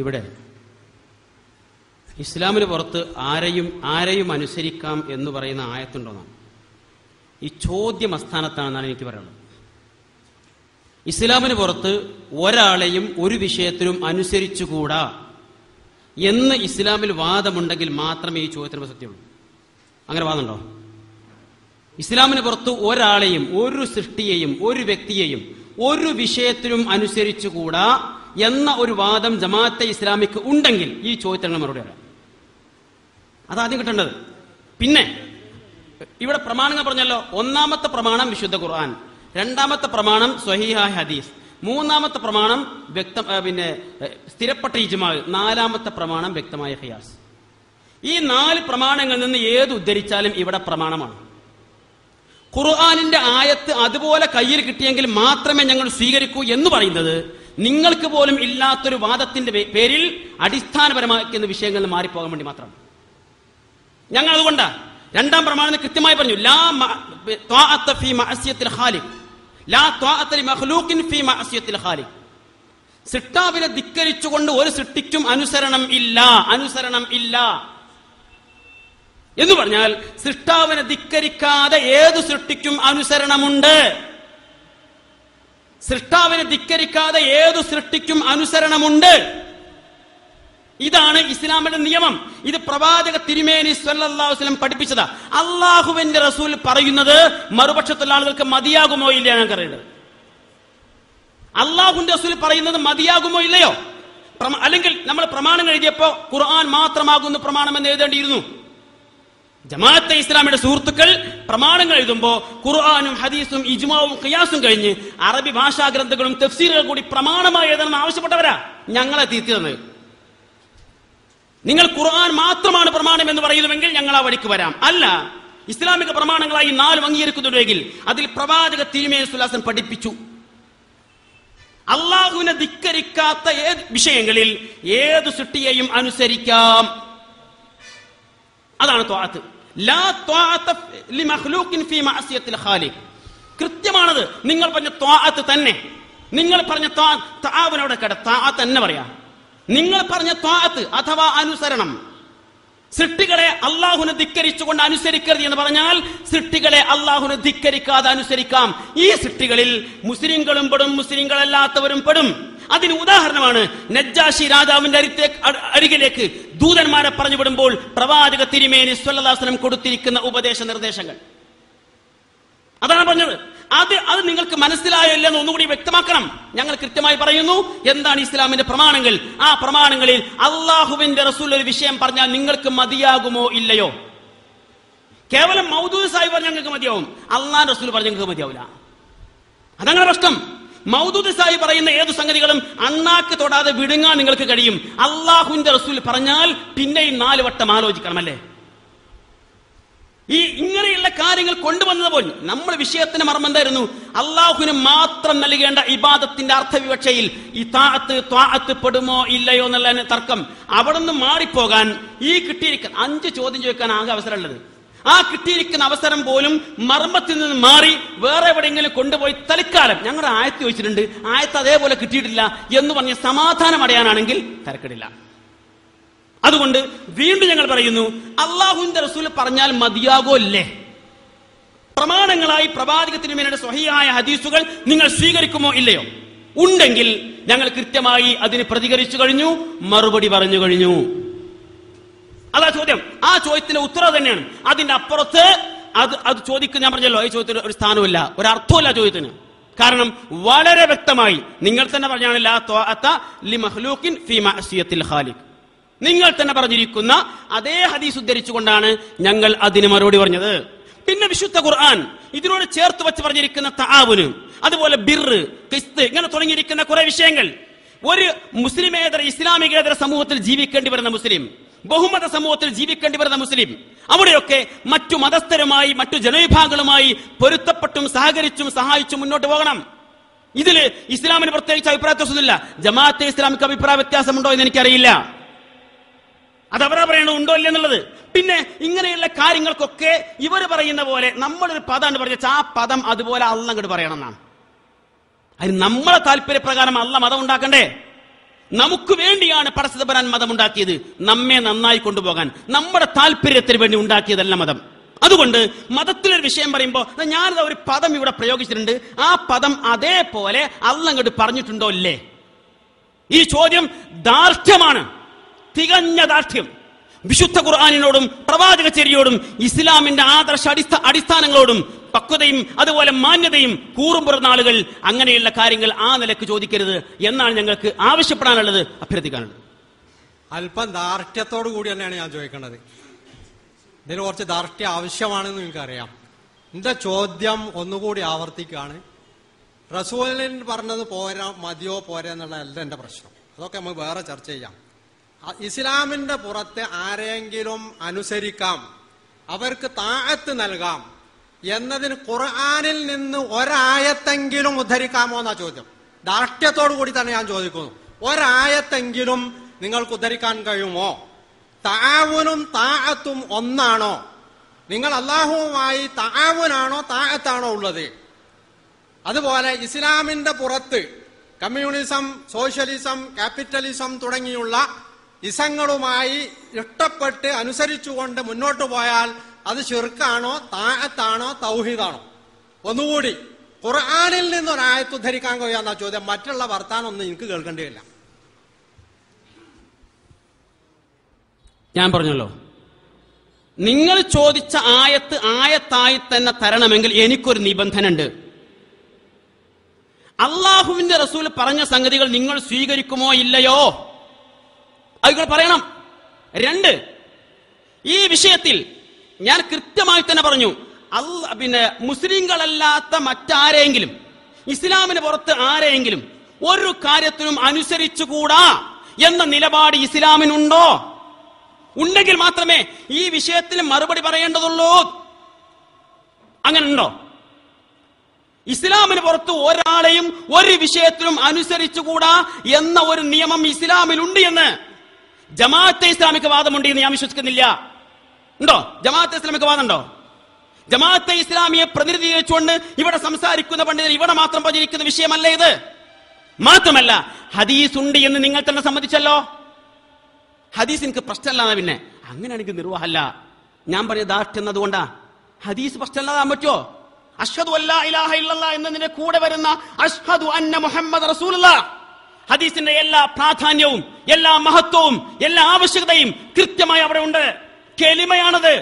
ഇവിടെ ഇസ്ലാമിന് പുറത്ത് ആരെയും അനുസരിക്കാം എന്ന് പറയുന്ന ആയത്തുണ്ടോന്നാണ്. ഈ ചോദ്യം അസ്ഥാനത്താണെന്നാണ് എനിക്ക് പറയുന്നത്. ഇസ്ലാമിന് പുറത്ത് ഒരാളെയും ഒരു വിഷയത്തിലും അനുസരിച്ചുകൂടാ എന്ന് ഇസ്ലാമിൽ വാദമുണ്ടെങ്കിൽ മാത്രമേ ഈ ചോദ്യത്തിന് പ്രസക്തിയുള്ളൂ. അങ്ങനെ വാദമുണ്ടോ? ഇസ്ലാമിന് പുറത്ത് ഒരാളെയും, ഒരു സൃഷ്ടിയെയും, ഒരു വ്യക്തിയെയും ഒരു വിഷയത്തിലും അനുസരിച്ചുകൂടാ എന്ന ഒരു വാദം ജമാഅത്തെ ഇസ്ലാമിക്ക് ഉണ്ടെങ്കിൽ ഈ ചോദ്യത്തിന് മറുപടി അറിയാം. അതാദ്യം കിട്ടേണ്ടത്. പിന്നെ ഇവിടെ പ്രമാണങ്ങൾ പറഞ്ഞല്ലോ. ഒന്നാമത്തെ പ്രമാണം വിശുദ്ധ ഖുർആൻ, രണ്ടാമത്തെ പ്രമാണം സ്വഹീഹായ ഹദീസ്, മൂന്നാമത്തെ പ്രമാണം സ്ഥിരപ്പെട്ട ഇജ്മാ, നാലാമത്തെ പ്രമാണം വ്യക്തമായ ഖിയാസ്. ഈ 4 പ്രമാണങ്ങളിൽ നിന്ന് ഏത് ഉദ്ധരിച്ചാലും ഇവിടെ പ്രമാണമാണ്. ഖുർആനിന്റെ ആയത്ത് അതുപോലെ കയ്യിൽ കിട്ടിയെങ്കിൽ മാത്രമേ ഞങ്ങൾ സ്വീകരിക്കൂ എന്ന് പറയുന്നത് നിങ്ങൾക്ക് പോലും ഇല്ലാത്തൊരു വാദത്തിന്റെ പേരിൽ അടിസ്ഥാനപരമാക്കുന്ന വിഷയങ്ങളിൽ മാറിപ്പോകാൻ വേണ്ടി മാത്രമാണ്. ഞങ്ങൾ അതുകൊണ്ടാ രണ്ടാം പ്രമാണത്തിൽ കൃത്യമായി പറഞ്ഞു, ലാ ത്വാഅത ഫീ മഅസിയത്തിൽ ഖാലിഖ്, ലാ ത്വാഅത ലിമഖ്ലൂഖിൻ ഫീ മഅസിയത്തിൽ ഖാലിഖ്. സൃഷ്ടാവിനെ ധിക്കരിച്ചുകൊണ്ട് ഒരു സൃഷ്ടിക്കും അനുസരണം ഇല്ല എന്ന് പറഞ്ഞാൽ സൃഷ്ടാവിനെ ധിക്കരിക്കാതെ ഏതു സൃഷ്ടിക്കും അനുസരണമുണ്ട്. സൃഷ്ടാവിനെ ധിക്കരിക്കാതെ ഏതു സൃഷ്ടിക്കും അനുസരണമുണ്ട്. ഇതാണ് ഇസ്ലാമിന്റെ നിയമം. ഇത് പ്രവാചക തിരുമേനി സ്വല്ലല്ലാഹു അലൈഹി വസല്ലം പഠിപ്പിച്ചതാ. അള്ളാഹുവിന്റെ റസൂൽ പറയുന്നത് മറുപക്ഷത്തുള്ള ആളുകൾക്ക് മതിയാകുമോ ഇല്ലയോ ഞാൻ അറിയേണ്ടത്. അള്ളാഹുവിന്റെ റസൂൽ പറയുന്നത് മതിയാകുമോ ഇല്ലയോ? അല്ലെങ്കിൽ നമ്മൾ പ്രമാണങ്ങൾ എഴുതിയപ്പോ ഖുർആൻ മാത്രമാകുന്നു പ്രമാണം എന്ന് എഴുതേണ്ടിയിരുന്നു. ജമാഅത്തെ ഇസ്ലാമിയുടെ സുഹൃത്തുക്കൾ പ്രമാണങ്ങൾ എഴുതുമ്പോൾ ഖുർആനും ഹദീസും ഇജ്മാവും ഖിയാസും കഴിഞ്ഞ് അറബി ഭാഷാ ഗ്രന്ഥങ്ങളും തഫ്സീറുകളും കൂടി പ്രമാണമായി എഴുതണമെന്ന് ആവശ്യപ്പെട്ടവരാ ഞങ്ങളെ തിരുത്തി തന്നത്. നിങ്ങൾ ഖുർആൻ മാത്രമാണ് പ്രമാണം എന്ന് പറയുന്നുവെങ്കിൽ ഞങ്ങൾ ആ വഴിക്ക് വരാം. അല്ല, ഇസ്ലാമിക പ്രമാണങ്ങളായി 4 അംഗീകരിക്കുന്നുണ്ടെങ്കിൽ അതിൽ പ്രവാചക തിരുമേനി സ്വല്ലല്ലാഹു അലൈഹി വസല്ലം പഠിപ്പിച്ചു. അള്ളാഹുവിനെ ധിക്കരിക്കാത്ത വിഷയങ്ങളിൽ ഏത് സൃഷ്ടിയെയും അനുസരിക്കാം. അതാണ് ത്വാഅത്ത്. ലാ ത്വാഅത ലിമഖ്ലൂഖിൻ ഫീ മഅസിയത്തിൽ ഖാലിഖ്. കൃത്യമാണത്. നിങ്ങൾ പറഞ്ഞ ത്വാഅത്ത് തന്നെ. നിങ്ങൾ പറഞ്ഞ തആവനോടെ കട ത്വാഅത്ത് തന്നെ പറയാ. നിങ്ങൾ പറഞ്ഞ ത്വാഅത്ത് അഥവാ അനുസരണം, സൃഷ്ടികളെ അള്ളാഹുവിനെ ധിക്കരിച്ചുകൊണ്ട് അനുസരിക്കരുത് എന്ന് പറഞ്ഞാൽ സൃഷ്ടികളെ അള്ളാഹുവിനെ ധിക്കരിക്കാതെ അനുസരിക്കാം. ഈ സൃഷ്ടികളിൽ മുസ്ലിങ്ങളും പെടും, മുസ്ലിങ്ങളല്ലാത്തവരും പെടും. അതിന് ഉദാഹരണമാണ് നജ്ജാശി രാജാവിന്റെ അരികിലേക്ക് ദൂതന്മാരെ പറഞ്ഞു വിടുമ്പോൾ പ്രവാചക തിരുമേനി സ്വല്ലല്ലാഹു അലൈഹി വസല്ലം കൊടുത്തിരിക്കുന്ന ഉപദേശ നിർദ്ദേശങ്ങൾ. അതാണ് പറഞ്ഞത്. അത് നിങ്ങൾക്ക് മനസ്സിലായോ ഇല്ലെന്ന് ഒന്നുകൂടി വ്യക്തമാക്കണം. ഞങ്ങൾ കൃത്യമായി പറയുന്നു എന്താണ് ഇസ്ലാമിന്റെ പ്രമാണങ്ങൾ. ആ പ്രമാണങ്ങളിൽ അള്ളാഹുവിന്റെ റസൂൽ ഒരു വിഷയം പറഞ്ഞാൽ നിങ്ങൾക്ക് മതിയാകുമോ ഇല്ലയോ? കേവലം മൗദൂദ് സാഹിബ് പറഞ്ഞാൽ നിങ്ങൾക്ക് മതിയാവും, അള്ളാഹുവിന്റെ റസൂൽ പറഞ്ഞാൽ നിങ്ങൾക്ക് മതിയാവില്ല. അതങ്ങനെ പ്രശ്നം. മൗദൂദ് സാഹിബ് പറയുന്ന ഏതു സംഗതികളും അണ്ണാക്ക് തൊടാതെ വിടുങ്ങാൻ നിങ്ങൾക്ക് കഴിയും. അള്ളാഹുവിന്റെ റസൂൽ പറഞ്ഞാൽ പിന്നെയും 4 വട്ടം ആലോചിക്കണമല്ലേ? ഈ ഇങ്ങനെയുള്ള കാര്യങ്ങൾ കൊണ്ടുവന്നത് പോലും നമ്മൾ വിഷയത്തിന് മർമ്മം എന്തായിരുന്നു? അള്ളാഹുവിന് മാത്രം നൽകേണ്ട ഇബാദത്തിന്റെ അർത്ഥവിവക്ഷയിൽ ഈ ത്വാഅത്ത് പെടുമോ ഇല്ലയോ എന്നുള്ള തർക്കം അവിടെ നിന്ന് മാറിപ്പോകാൻ ഈ കിട്ടിയിരിക്കുന്ന 5 ചോദ്യം ചോദിക്കാൻ ആകെ അവസരമുള്ളത്. ആ കിട്ടിയിരിക്കുന്ന അവസരം പോലും മർമ്മത്തിൽ നിന്ന് മാറി വേറെ എവിടെയെങ്കിലും കൊണ്ടുപോയി തൽക്കാലം ഞങ്ങളുടെ ആയത്ത് ചോദിച്ചിട്ടുണ്ട്, ആയത്ത് അതേപോലെ കിട്ടിയിട്ടില്ല എന്ന് പറഞ്ഞ് സമാധാനം അടയാനാണെങ്കിൽ തരക്കെടില്ല. അതുകൊണ്ട് വീണ്ടും ഞങ്ങൾ പറയുന്നു, അള്ളാഹുവിന്റെ റസൂൽ പറഞ്ഞാൽ മതിയാകോ ഇല്ലേ? പ്രമാണങ്ങളായി പ്രവാചക തിരുമേനിയുടെ സ്വഹീഹായ ഹദീസുകൾ നിങ്ങൾ സ്വീകരിക്കുമോ ഇല്ലയോ? ഉണ്ടെങ്കിൽ ഞങ്ങൾ കൃത്യമായി അതിന് പ്രതികരിച്ചു കഴിഞ്ഞു, മറുപടി പറഞ്ഞു കഴിഞ്ഞു. അതാ ചോദ്യം. ആ ചോദ്യത്തിന്റെ ഉത്തരവ് തന്നെയാണ്. അതിന്റെ അപ്പുറത്ത് അത് ചോദിക്കുന്ന ഞാൻ പറഞ്ഞല്ലോ, ഈ ചോദ്യത്തിന് ഒരു സ്ഥാനമില്ല, ഒരർത്ഥമില്ല ചോദ്യത്തിന്. കാരണം വളരെ വ്യക്തമായി നിങ്ങൾ തന്നെ പറഞ്ഞാണ് ലാ ത്വാഅത ലിമഖ്ലൂഖിൻ ഫീ മഅസിയത്തിൽ ഖാലിഖ്. നിങ്ങൾ തന്നെ പറഞ്ഞിരിക്കുന്ന അതേ ഹദീസ് ഉദ്ധരിച്ചുകൊണ്ടാണ് ഞങ്ങൾ അതിന് മറുപടി പറഞ്ഞത്. പിന്നെ വിശുദ്ധ ഖുർആൻ ഇതിനോട് ചേർത്ത് വെച്ച് പറഞ്ഞിരിക്കുന്ന തആവുന്, അതുപോലെ ബിർറ്, ഖിസ്ത്, ഇങ്ങനെ തുടങ്ങിയിരിക്കുന്ന കുറെ വിഷയങ്ങൾ ഒരു മുസ്ലിമേതര ഇസ്ലാമികേതര സമൂഹത്തിൽ ജീവിക്കേണ്ടി വരുന്ന മുസ്ലിം, ബഹുമത സമൂഹത്തിൽ ജീവിക്കേണ്ടി വരുന്ന മുസ്ലിം, അവിടെയൊക്കെ മറ്റു മതസ്ഥരുമായി മറ്റു ജനവിഭാഗങ്ങളുമായി പൊരുത്തപ്പെട്ടും സഹകരിച്ചും സഹായിച്ചും മുന്നോട്ട് പോകണം. ഇതില് ഇസ്ലാമിന് പ്രത്യേകിച്ച് അഭിപ്രായ വ്യത്യാസമൊന്നുമില്ല. ജമാഅത്തെ ഇസ്ലാമിക്ക് അഭിപ്രായ വ്യത്യാസമുണ്ടോ എന്ന് എനിക്കറിയില്ല. അതവരാ പറയണത് ഉണ്ടോ ഇല്ല എന്നുള്ളത്. പിന്നെ ഇങ്ങനെയുള്ള കാര്യങ്ങൾക്കൊക്കെ ഇവർ പറയുന്ന പോലെ നമ്മളൊരു പദമാണ് പറഞ്ഞാൽ ആ പദം അതുപോലെ അള്ളാഹ് അങ്ങോട്ട് പറയണം എന്നാണ്. അതിന് നമ്മളെ താല്പര്യപ്രകാരം അള്ളാഹ് മതം ഉണ്ടാക്കണ്ടേ? നമുക്ക് വേണ്ടിയാണ് പടച്ചത് തമ്പുരാൻ മതം ഉണ്ടാക്കിയത്, നമ്മെ നന്നായി കൊണ്ടുപോകാൻ, നമ്മുടെ താല്പര്യത്തിന് വേണ്ടി ഉണ്ടാക്കിയതല്ല മതം. അതുകൊണ്ട് മതത്തിലൊരു വിഷയം പറയുമ്പോൾ ഞാനത് ഒരു പദം ഇവിടെ പ്രയോഗിച്ചിട്ടുണ്ട്, ആ പദം അതേപോലെ അല്ലാഹ് അങ്ങോട്ട് പറഞ്ഞിട്ടുണ്ടോ ഇല്ലേ? ഈ ചോദ്യം ദാർഢ്യമാണ്, തികഞ്ഞ ദാർഢ്യം. വിശുദ്ധ ഖുർആനിനോടും പ്രവാചകചര്യയോടും ഇസ്ലാമിന്റെ ആദർശ അടിസ്ഥാനങ്ങളോടും പക്വതയും അതുപോലെ മാന്യതയും കൂറും പുറന്ന ആളുകൾ അങ്ങനെയുള്ള കാര്യങ്ങൾ ആ നിലക്ക് ചോദിക്കരുത് എന്നാണ് ഞങ്ങൾക്ക് ആവശ്യപ്പെടാനുള്ളത്, അഭ്യർത്ഥിക്കാനുള്ളത്. അല്പം ദാർഢ്യത്തോടു കൂടി തന്നെയാണ് ഞാൻ ചോദിക്കേണ്ടത്. ഇതിന് കുറച്ച് ദാർഢ്യം ആവശ്യമാണെന്ന് നിങ്ങൾക്കറിയാം. എന്റെ ചോദ്യം ഒന്നുകൂടി ആവർത്തിക്കുകയാണ്. റസൂലിൻ പറഞ്ഞത് പോരാ, മതിയോ പോരാ എന്നുള്ളതല്ല എന്റെ പ്രശ്നം. അതൊക്കെ നമുക്ക് വേറെ ചർച്ച ചെയ്യാം. ഇസ്ലാമിന്റെ പുറത്ത് ആരെങ്കിലും അനുസരിക്കാം, അവർക്ക് താഅത്ത് നൽകാം എന്നതിന് ഖുർആനിൽ നിന്ന് ഒരായത്തെങ്കിലും ഉദ്ധരിക്കാമോ എന്നാ ചോദ്യം. ദാർഢ്യത്തോടു കൂടി തന്നെ ഞാൻ ചോദിക്കുന്നു, ഒരായത്തെങ്കിലും നിങ്ങൾക്ക് ഉദ്ധരിക്കാൻ കഴിയുമോ? തആവുനും താഅത്തും ഒന്നാണോ? നിങ്ങൾ അല്ലാഹുവുമായി തആവുനാണോ താഅത്താണോ ഉള്ളത്? അതുപോലെ ഇസ്ലാമിന്റെ പുറത്ത് കമ്മ്യൂണിസം, സോഷ്യലിസം, ക്യാപിറ്റലിസം തുടങ്ങിയുള്ള ഇസങ്ങളുമായി ഇഷ്ടപ്പെട്ട് അനുസരിച്ചുകൊണ്ട് മുന്നോട്ട് പോയാൽ അത് ശിർക്കാണോ താഅത്താണോ തൗഹീദാണോ? ഒന്നുകൂടി ഖുർആനിൽ നിന്നൊരായത്ത് ഉദ്ധരിക്കാൻ കഴിയാന്ന ചോദ്യം. മറ്റുള്ള വർത്താനൊന്നും എനിക്ക് കേൾക്കേണ്ടിയില്ല. ഞാൻ പറഞ്ഞല്ലോ, നിങ്ങൾ ചോദിച്ച ആയത്തായി തന്നെ തരണമെങ്കിൽ എനിക്കൊരു നിബന്ധന ഉണ്ട്. അള്ളാഹുവിന്റെ റസൂൽ പറഞ്ഞ സംഗതികൾ നിങ്ങൾ സ്വീകരിക്കുമോ ഇല്ലയോ അത് നിങ്ങൾ പറയണം. 2, ഈ വിഷയത്തിൽ ഞാൻ കൃത്യമായി തന്നെ പറഞ്ഞു, മുസ്ലിങ്ങളല്ലാത്ത മറ്റാരെങ്കിലും, ഇസ്ലാമിന് പുറത്ത് ആരെങ്കിലും ഒരു കാര്യത്തിനും അനുസരിച്ചുകൂടാ എന്ന നിലപാട് ഇസ്ലാമിനുണ്ടോ? ഉണ്ടെങ്കിൽ മാത്രമേ ഈ വിഷയത്തിൽ മറുപടി പറയേണ്ടതുള്ളൂ. അങ്ങനെ ഉണ്ടോ? ഇസ്ലാമിന് പുറത്ത് ഒരാളെയും ഒരു വിഷയത്തിലും അനുസരിച്ചുകൂടാ എന്ന ഒരു നിയമം ഇസ്ലാമിലുണ്ട് എന്ന് ജമാഅത്തെ ഇസ്ലാമിക്ക് വാദമുണ്ട് എന്ന് ഞാൻ വിശ്വസിക്കുന്നില്ല. ഉണ്ടോ? ജമാഅത്തെ ഇസ്ലാമിക്ക് വാദമുണ്ടോ? ജമാഅത്തെ ഇസ്ലാമിയെ പ്രതിനിധീകരിച്ചുകൊണ്ട് ഇവിടെ സംസാരിക്കുന്ന പണ്ഡിതർ ഇവിടെ മാത്രം പ്രചരിക്കുന്ന വിഷയമല്ല ഇത്. മാത്രമല്ല ഹദീസ് ഉണ്ട് എന്ന് നിങ്ങൾ തന്നെ സമ്മതിച്ചല്ലോ. ഹദീസ് എനിക്ക് പ്രശ്നമല്ലാതെ പിന്നെ അങ്ങനെയാണെങ്കിൽ നിർവാഹമല്ല. ഞാൻ പറഞ്ഞ ദാർഢ്യം എന്നതുകൊണ്ടാ. ഹദീസ് പ്രശ്നമല്ലാതാൻ പറ്റുമോ? അഷ്ഹദു അല്ലാ ഇലാഹ ഇല്ലല്ലാഹ് എന്നതിന്റെ കൂടെ വരുന്ന അഷ്ഹദു അന്ന മുഹമ്മദ് റസൂലുള്ളാഹ്, ഹദീസിന്റെ എല്ലാ പ്രാധാന്യവും എല്ലാ മഹത്വവും എല്ലാ ആവശ്യകതയും കൃത്യമായി അവിടെ ഉണ്ട്. കെലിമയാണത്,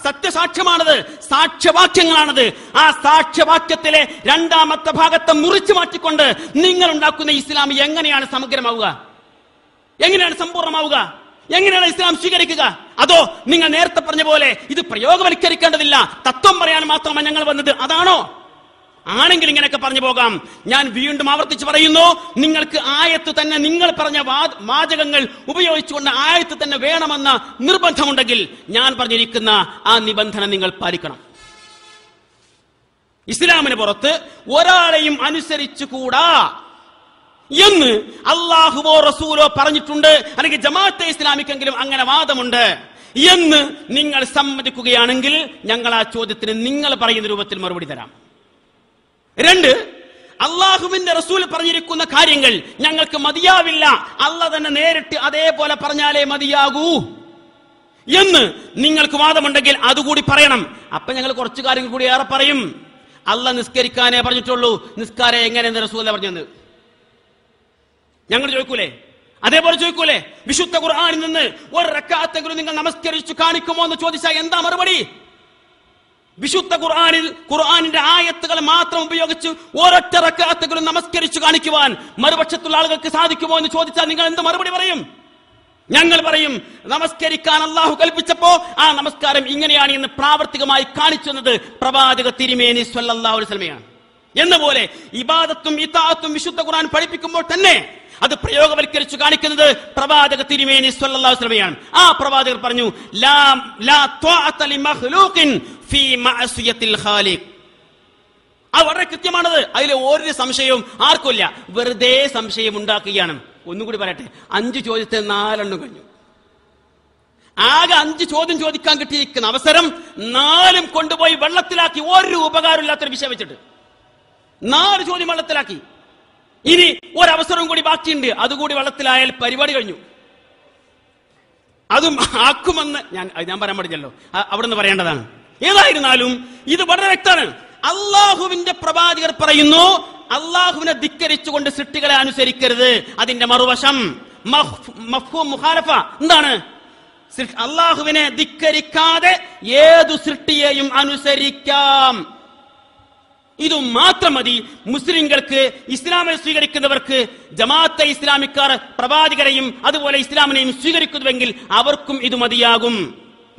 സത്യസാക്ഷ്യമാണത്, സാക്ഷ്യവാക്യങ്ങളാണത്. ആ സാക്ഷ്യവാക്യത്തിലെ 2ാമത്തെ ഭാഗത്തെ മുറിച്ചു മാറ്റിക്കൊണ്ട് നിങ്ങൾ ഉണ്ടാക്കുന്ന ഇസ്ലാം എങ്ങനെയാണ് സമഗ്രമാവുക? എങ്ങനെയാണ് സമ്പൂർണ്ണമാവുക? എങ്ങനെയാണ് ഇസ്ലാം സ്വീകരിക്കുക? അതോ നിങ്ങൾ നേരത്തെ പറഞ്ഞ പോലെ ഇത് പ്രയോഗവൽക്കരിക്കേണ്ടതില്ല, തത്വം പറയാൻ മാത്രമാണ് ഞങ്ങൾ വന്നത്, അതാണോ? ആണെങ്കിൽ ഇങ്ങനെയൊക്കെ പറഞ്ഞു പോകാം. ഞാൻ വീണ്ടും ആവർത്തിച്ച് പറയുന്നു, നിങ്ങൾക്ക് ആയത്ത് തന്നെ, നിങ്ങൾ പറഞ്ഞ വാചകങ്ങൾ ഉപയോഗിച്ചുകൊണ്ട് ആയത്ത് തന്നെ വേണമെന്ന നിർബന്ധമുണ്ടെങ്കിൽ ഞാൻ പറഞ്ഞിരിക്കുന്ന ആ നിബന്ധന നിങ്ങൾ പാലിക്കണം. ഇസ്ലാമിന് പുറത്ത് ഒരാളെയും അനുസരിച്ചുകൂടാ എന്ന് അള്ളാഹുവോ റസൂലോ പറഞ്ഞിട്ടുണ്ട്, അല്ലെങ്കിൽ ജമാഅത്തെ ഇസ്ലാമിക്കെങ്കിലും അങ്ങനെ വാദമുണ്ട് എന്ന് നിങ്ങൾ സമ്മതിക്കുകയാണെങ്കിൽ ഞങ്ങൾ ആ ചോദ്യത്തിന് നിങ്ങൾ പറയുന്ന രൂപത്തിൽ മറുപടി തരാം. 2, അള്ളാഹുവിന്റെ റസൂൽ പറഞ്ഞിരിക്കുന്ന കാര്യങ്ങൾ ഞങ്ങൾക്ക് മതിയാവില്ല, അള്ളാഹ് തന്നെ നേരിട്ട് അതേപോലെ പറഞ്ഞാലേ മതിയാകൂ എന്ന് നിങ്ങൾക്ക് വാദമുണ്ടെങ്കിൽ അതുകൂടി പറയണം. അപ്പൊ ഞങ്ങൾ കുറച്ചു കാര്യങ്ങൾ കൂടി ഏറെ പറയും. അള്ളാഹ് നിസ്കരിക്കാനേ പറഞ്ഞിട്ടുള്ളൂ, നിസ്കാരം എങ്ങനെയെന്ന് റസൂൽ പറഞ്ഞത് ഞങ്ങൾ ചോദിക്കൂലേ? അതേപോലെ ചോദിക്കൂലേ, വിശുദ്ധ ഖുർആനിൽ നിന്ന് ഒരു റക്അത്തെങ്കിലും നിങ്ങൾ നമസ്കരിച്ചു കാണിക്കുമോ എന്ന് ചോദിച്ചാൽ എന്താ മറുപടി? വിശുദ്ധ ഖുർആനിന്റെ ആയത്തുകൾ മാത്രം ഉപയോഗിച്ച് ഒരൊറ്റ റക്അത്തെങ്കിലും നമസ്കരിച്ചു കാണിക്കുവാൻ മറുപക്ഷത്തുള്ള ആളുകൾക്ക് സാധിക്കുമോ എന്ന് ചോദിച്ചാൽ നിങ്ങൾ എന്ത് മറുപടി പറയും? ഞങ്ങൾ പറയും, നമസ്കരിക്കാൻ അള്ളാഹു കൽപ്പിച്ചപ്പോ ആ നമസ്കാരം ഇങ്ങനെയാണ് എന്ന് പ്രാവർത്തികമായി കാണിച്ചത് പ്രവാചക തിരുമേനി സ്വല്ലല്ലാഹു അലൈഹി വസല്ലമയാണ്. എന്നപോലെ ഇബാദത്തും ഇതാഅത്തും വിശുദ്ധ ഖുർആൻ പഠിപ്പിക്കുമ്പോൾ തന്നെ അത് പ്രയോഗവൽക്കരിച്ചു കാണിക്കുന്നത് പ്രവാചക തിരുമേനി സ്വല്ലല്ലാഹു അലൈഹി വസല്ലമയാണ്. ആ പ്രവാചകർ പറഞ്ഞു, ലാ ത്വാഅത ലിമഖ്ലൂഖിൻ ഫീ മഅസിയത്തിൽ ഖാലിഖ്. അത് വളരെ കൃത്യമാണത്, അതിൽ ഒരു സംശയവും ആർക്കുമില്ല. വെറുതെ സംശയം ഉണ്ടാക്കുകയാണ്. ഒന്നുകൂടി പറയട്ടെ, 5 ചോദ്യത്തെ 4 എണ്ണം കഴിഞ്ഞു. ആകെ 5 ചോദ്യം ചോദിക്കാൻ കിട്ടിയിരിക്കുന്ന അവസരം 4 കൊണ്ടുപോയി വെള്ളത്തിലാക്കി. ഒരു ഉപകാരമില്ലാത്തൊരു വിഷയം വെച്ചിട്ട് 4 ചോദ്യം വെള്ളത്തിലാക്കി. ഇനി ഒരവസരവും കൂടി ബാക്കിയുണ്ട്, അതുകൂടി വെള്ളത്തിലായാൽ പരിപാടി കഴിഞ്ഞു. അതും ആക്കുമെന്ന് ഞാൻ പറയാൻ പാടില്ലല്ലോ, അവിടെ നിന്ന് പറയേണ്ടതാണ്. ഏതായിരുന്നാലും ഇത് വളരെ വ്യക്തമാണ്. അള്ളാഹുവിന്റെ പ്രവാചകർ പറയുന്നു, അള്ളാഹുവിനെ ധിക്കരിച്ചുകൊണ്ട് സൃഷ്ടികളെ അനുസരിക്കരുത്. അതിന്റെ മറുവശം മഫ്ഹൂം മുഖാലഫ എന്താണ്? അള്ളാഹുവിനെ ധിക്കരിക്കാതെ ഏതു സൃഷ്ടിയെയും അനുസരിക്കാം. ഇതു മാത്രം മതി മുസ്ലിങ്ങൾക്ക്, ഇസ്ലാമിനെ സ്വീകരിക്കുന്നവർക്ക്. ജമാഅത്തെ ഇസ്ലാമിക്കാർ പ്രവാചകരെയും അതുപോലെ ഇസ്ലാമിനെയും സ്വീകരിക്കുന്നുവെങ്കിൽ അവർക്കും ഇത് മതിയാകും.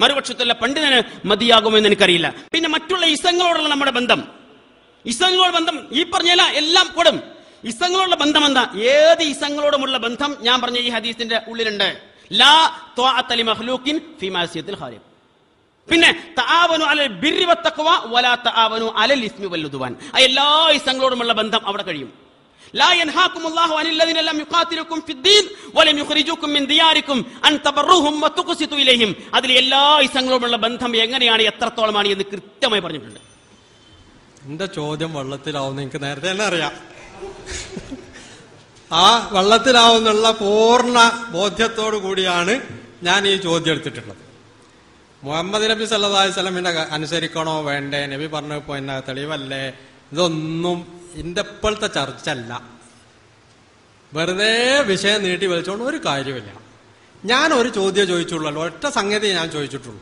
മറുപക്ഷത്തുള്ള പണ്ഡിതന് മതിയാകുമെന്ന് എനിക്കറിയില്ല. പിന്നെ മറ്റുള്ള ഇസങ്ങളോടുള്ള നമ്മുടെ ബന്ധം, ഇസങ്ങളോട് ബന്ധം ഈ പറഞ്ഞല്ല എല്ലാം കൊടും. ഇസങ്ങളോടുള്ള ബന്ധം എന്താ? ഏത് ഇസങ്ങളോടുമുള്ള ബന്ധം ഞാൻ പറഞ്ഞ ഈ ഹദീസിന്റെ ഉള്ളിലുണ്ട്. ലാ ത്വാഅത ലിമഖ്ലൂഖിൻ ഫീ മഅസിയത്തിൽ ഖാലിഖ്. പിന്നെ തആവനു അലൽ ബിർരി വത്തഖ്വ വലാ തആവനു അലൽ ഇസ്മി വൽ ഉദ്വാൻ. എല്ലാ ഇസങ്ങളോടുമുള്ള ബന്ധം അവിടെ കഴിയും. ലാ യൻഹാകുമുല്ലാഹു അനിൽ ലദീന ലം യുഖാതിലുകും ഫിദ്ദീൻ വലം യുഖ്രിജുകും മിൻ ദിയാരികും അൻ തബറുഹും വതുഖ്സിതു ഇലൈഹിം. അതിൽ എല്ലാ ഇസങ്ങളോടുമുള്ള ബന്ധം എങ്ങനെയാണ്, എത്രത്തോളമാണ് എന്ന് കൃത്യമായി പറഞ്ഞിട്ടുണ്ട്. എന്റെ ചോദ്യം വെള്ളത്തിലാവുന്ന എനിക്ക് നേരത്തെ തന്നെ അറിയാം. ആ വെള്ളത്തിലാവുന്നുള്ള പൂർണ്ണ ബോധ്യത്തോടു കൂടിയാണ് ഞാൻ ഈ ചോദ്യം എടുത്തിട്ടുള്ളത്. മുഹമ്മദ് നബി സല്ലല്ലാഹു അലൈഹി വസല്ലമിനെ അനുസരിക്കണോ വേണ്ടേ, നബി പറഞ്ഞപ്പോ എന്നെ തെളിവല്ലേ, ഇതൊന്നും എന്റെ ഇപ്പോഴത്തെ ചർച്ച അല്ല. വെറുതെ വിഷയം നീട്ടി വലിച്ചോണ്ട് ഒരു കാര്യമില്ല. ഞാൻ ഒരു ചോദ്യം ചോദിച്ചുള്ളൂ, ഒറ്റ സംഗതി ഞാൻ ചോദിച്ചിട്ടുള്ളൂ.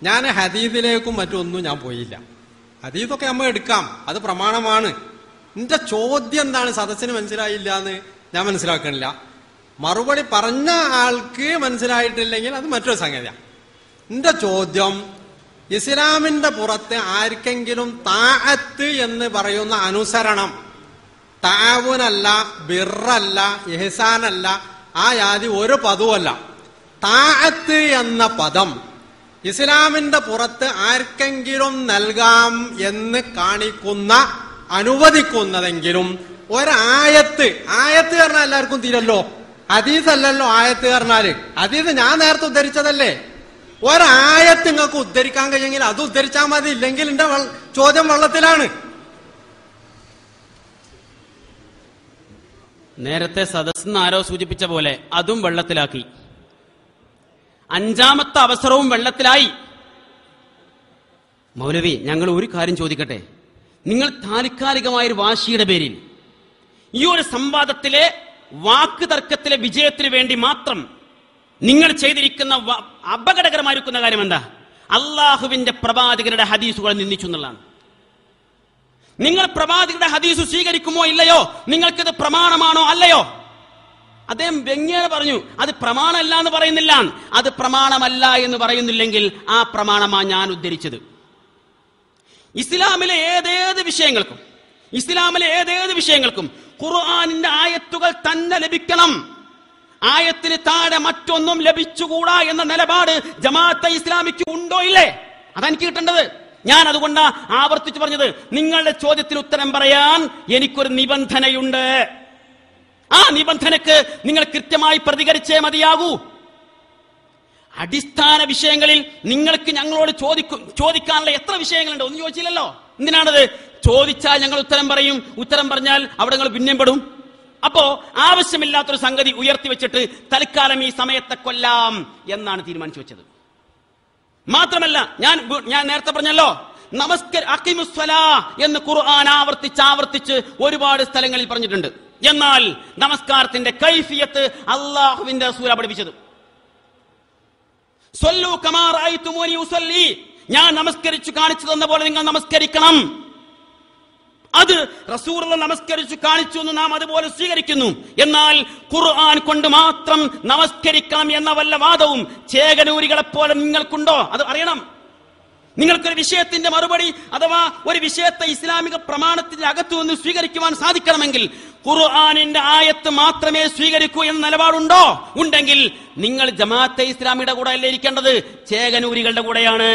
ഞാൻ ഹദീസിലേക്കും മറ്റൊന്നും ഞാൻ പോയില്ല. ഹദീസൊക്കെ നമ്മൾ എടുക്കാം, അത് പ്രമാണമാണ്. എന്റെ ചോദ്യം എന്താണ് സദസ്സിന് മനസ്സിലായില്ല എന്ന് ഞാൻ മനസ്സിലാക്കണില്ല. മറുപടി പറഞ്ഞ ആൾക്ക് മനസ്സിലായിട്ടില്ലെങ്കിൽ അത് മറ്റൊരു സംഗതിയാണ്. എന്റെ ചോദ്യം, ഇസ്ലാമിന്റെ പുറത്ത് ആർക്കെങ്കിലും താഅത്ത് എന്ന് പറയുന്ന അനുസരണം, താവുനല്ല, ബിറല്ല, ഇഹ്സാനല്ല, ആ യാതി ഒരു പദവുമല്ല, താഅത്ത് എന്ന പദം ഇസ്ലാമിന്റെ പുറത്ത് ആർക്കെങ്കിലും നൽകാം എന്ന് കാണിക്കുന്ന, അനുവദിക്കുന്നതെങ്കിലും ഒരായത്ത്, ആയത്ത് പറഞ്ഞാൽ എല്ലാവർക്കും തീരല്ലോ, ഹദീസ് അല്ലല്ലോ ആയത്ത് പറഞ്ഞാല്. ഹദീസ് ഞാൻ നേരത്തെ ഉദ്ധരിച്ചതല്ലേ. ഒരായത്ത് നിങ്ങൾക്ക് ഉദ്ധരിക്കാൻ കഴിയെങ്കിൽ അത് ഉദ്ധരിച്ചാൽ മതി, ഇല്ലെങ്കിൽ എന്റെ ചോദ്യം വെള്ളത്തിലാണ്. നേരത്തെ സദസ്സെന്ന് ആരോ സൂചിപ്പിച്ച പോലെ അതും വെള്ളത്തിലാക്കി. അഞ്ചാമത്തെ അവസരവും വെള്ളത്തിലായി. മൗലവി, ഞങ്ങൾ ഒരു കാര്യം ചോദിക്കട്ടെ. നിങ്ങൾ താൽക്കാലികമായൊരു വാശിയുടെ പേരിൽ ഈ ഒരു സംവാദത്തിലെ വാക്ക് തർക്കത്തിലെ വിജയത്തിന് വേണ്ടി മാത്രം നിങ്ങൾ ചെയ്തിരിക്കുന്ന അപകടകരമായിരിക്കുന്ന കാര്യം എന്താ? അള്ളാഹുവിന്റെ പ്രവാചകരുടെ ഹദീസുകൾ നിന്ദിച്ചു എന്നുള്ളതാണ്. നിങ്ങൾ പ്രവാചകരുടെ ഹദീസ് സ്വീകരിക്കുമോ ഇല്ലയോ, നിങ്ങൾക്കിത് പ്രമാണമാണോ അല്ലയോ? അദ്ദേഹം വ്യംഗ്യേന പറഞ്ഞു അത് പ്രമാണമല്ല എന്ന് പറയുന്നില്ല. അത് പ്രമാണമല്ല എന്ന് പറയുന്നില്ലെങ്കിൽ ആ പ്രമാണമാണ് ഞാൻ ഉദ്ധരിച്ചത്. ഇസ്ലാമിലെ ഏതേത് വിഷയങ്ങൾക്കും ഖുർആനിന്റെ ആയത്തുകൾ തന്നെ ലഭിക്കണം. ആയത്തിന് താഴെ മറ്റൊന്നും ലഭിച്ചുകൂടാ എന്ന നിലപാട് ജമാഅത്തെ ഇസ്ലാമിക്ക് ഉണ്ടോ ഇല്ലേ? അതെനിക്ക് കിട്ടേണ്ടത്. ഞാൻ അതുകൊണ്ടാ ആവർത്തിച്ചു പറഞ്ഞത്, നിങ്ങളുടെ ചോദ്യത്തിന് ഉത്തരം പറയാൻ എനിക്കൊരു നിബന്ധനയുണ്ട്. ആ നിബന്ധനക്ക് നിങ്ങൾ കൃത്യമായി പ്രതികരിച്ചേ മതിയാകൂ. അടിസ്ഥാന വിഷയങ്ങളിൽ നിങ്ങൾക്ക് ഞങ്ങളോട് ചോദിക്കാനുള്ള എത്ര വിഷയങ്ങളുണ്ട്? ഒന്നും ചോദിച്ചില്ലല്ലോ. എന്തിനാണത്? ചോദിച്ചാൽ ഞങ്ങൾ ഉത്തരം പറയും, ഉത്തരം പറഞ്ഞാൽ അവിടെ നിങ്ങൾ പിന്നെയും പെടും. അപ്പോ ആവശ്യമില്ലാത്തൊരു സംഗതി ഉയർത്തി വെച്ചിട്ട് തൽക്കാലം ഈ സമയത്തെ കൊല്ലാം എന്നാണ് തീരുമാനിച്ചു വെച്ചത്. മാത്രമല്ല ഞാൻ നേരത്തെ പറഞ്ഞല്ലോ, അഖിമുസ്സലാ എന്ന് ഖുർആൻ ആവർത്തിച്ച് ഒരുപാട് സ്ഥലങ്ങളിൽ പറഞ്ഞിട്ടുണ്ട്. എന്നാൽ നമസ്കാരത്തിന്റെ കൈഫിയത്ത് അള്ളാഹുവിന്റെ റസൂൽ പഠിപ്പിച്ചത്. സ്വല്ലു കമാ റഅയ്തുമൂനി ഉസല്ലി, ഞാൻ നമസ്കരിച്ചു കാണിച്ചു തന്ന പോലെ നിങ്ങൾ നമസ്കരിക്കണം. അത് റസൂലുള്ളാഹി നമസ്കരിച്ചു കാണിച്ചു എന്ന് നാം അതുപോലെ സ്വീകരിക്കുന്നു. എന്നാൽ ഖുർആൻ കൊണ്ട് മാത്രം നമസ്കരിക്കണം എന്ന വല്ല വാദവും ചേകനൂരികളെ പോലെ നിങ്ങൾക്കുണ്ടോ? അത് അറിയണം. നിങ്ങൾക്കൊരു വിഷയത്തിന്റെ മറുപടി അഥവാ ഒരു വിഷയത്തെ ഇസ്ലാമിക പ്രമാണത്തിന്റെ അകത്തു നിന്ന് സ്വീകരിക്കുവാൻ സാധിക്കണമെങ്കിൽ ഖുർആനിന്റെ ആയത്ത് മാത്രമേ സ്വീകരിക്കൂ എന്ന നിലപാടുണ്ടോ? ഉണ്ടെങ്കിൽ നിങ്ങൾ ജമാഅത്തെ ഇസ്ലാമിയുടെ കൂടെ അല്ലേ ഇരിക്കേണ്ടത്, ചേകനൂരികളുടെ കൂടെയാണ്.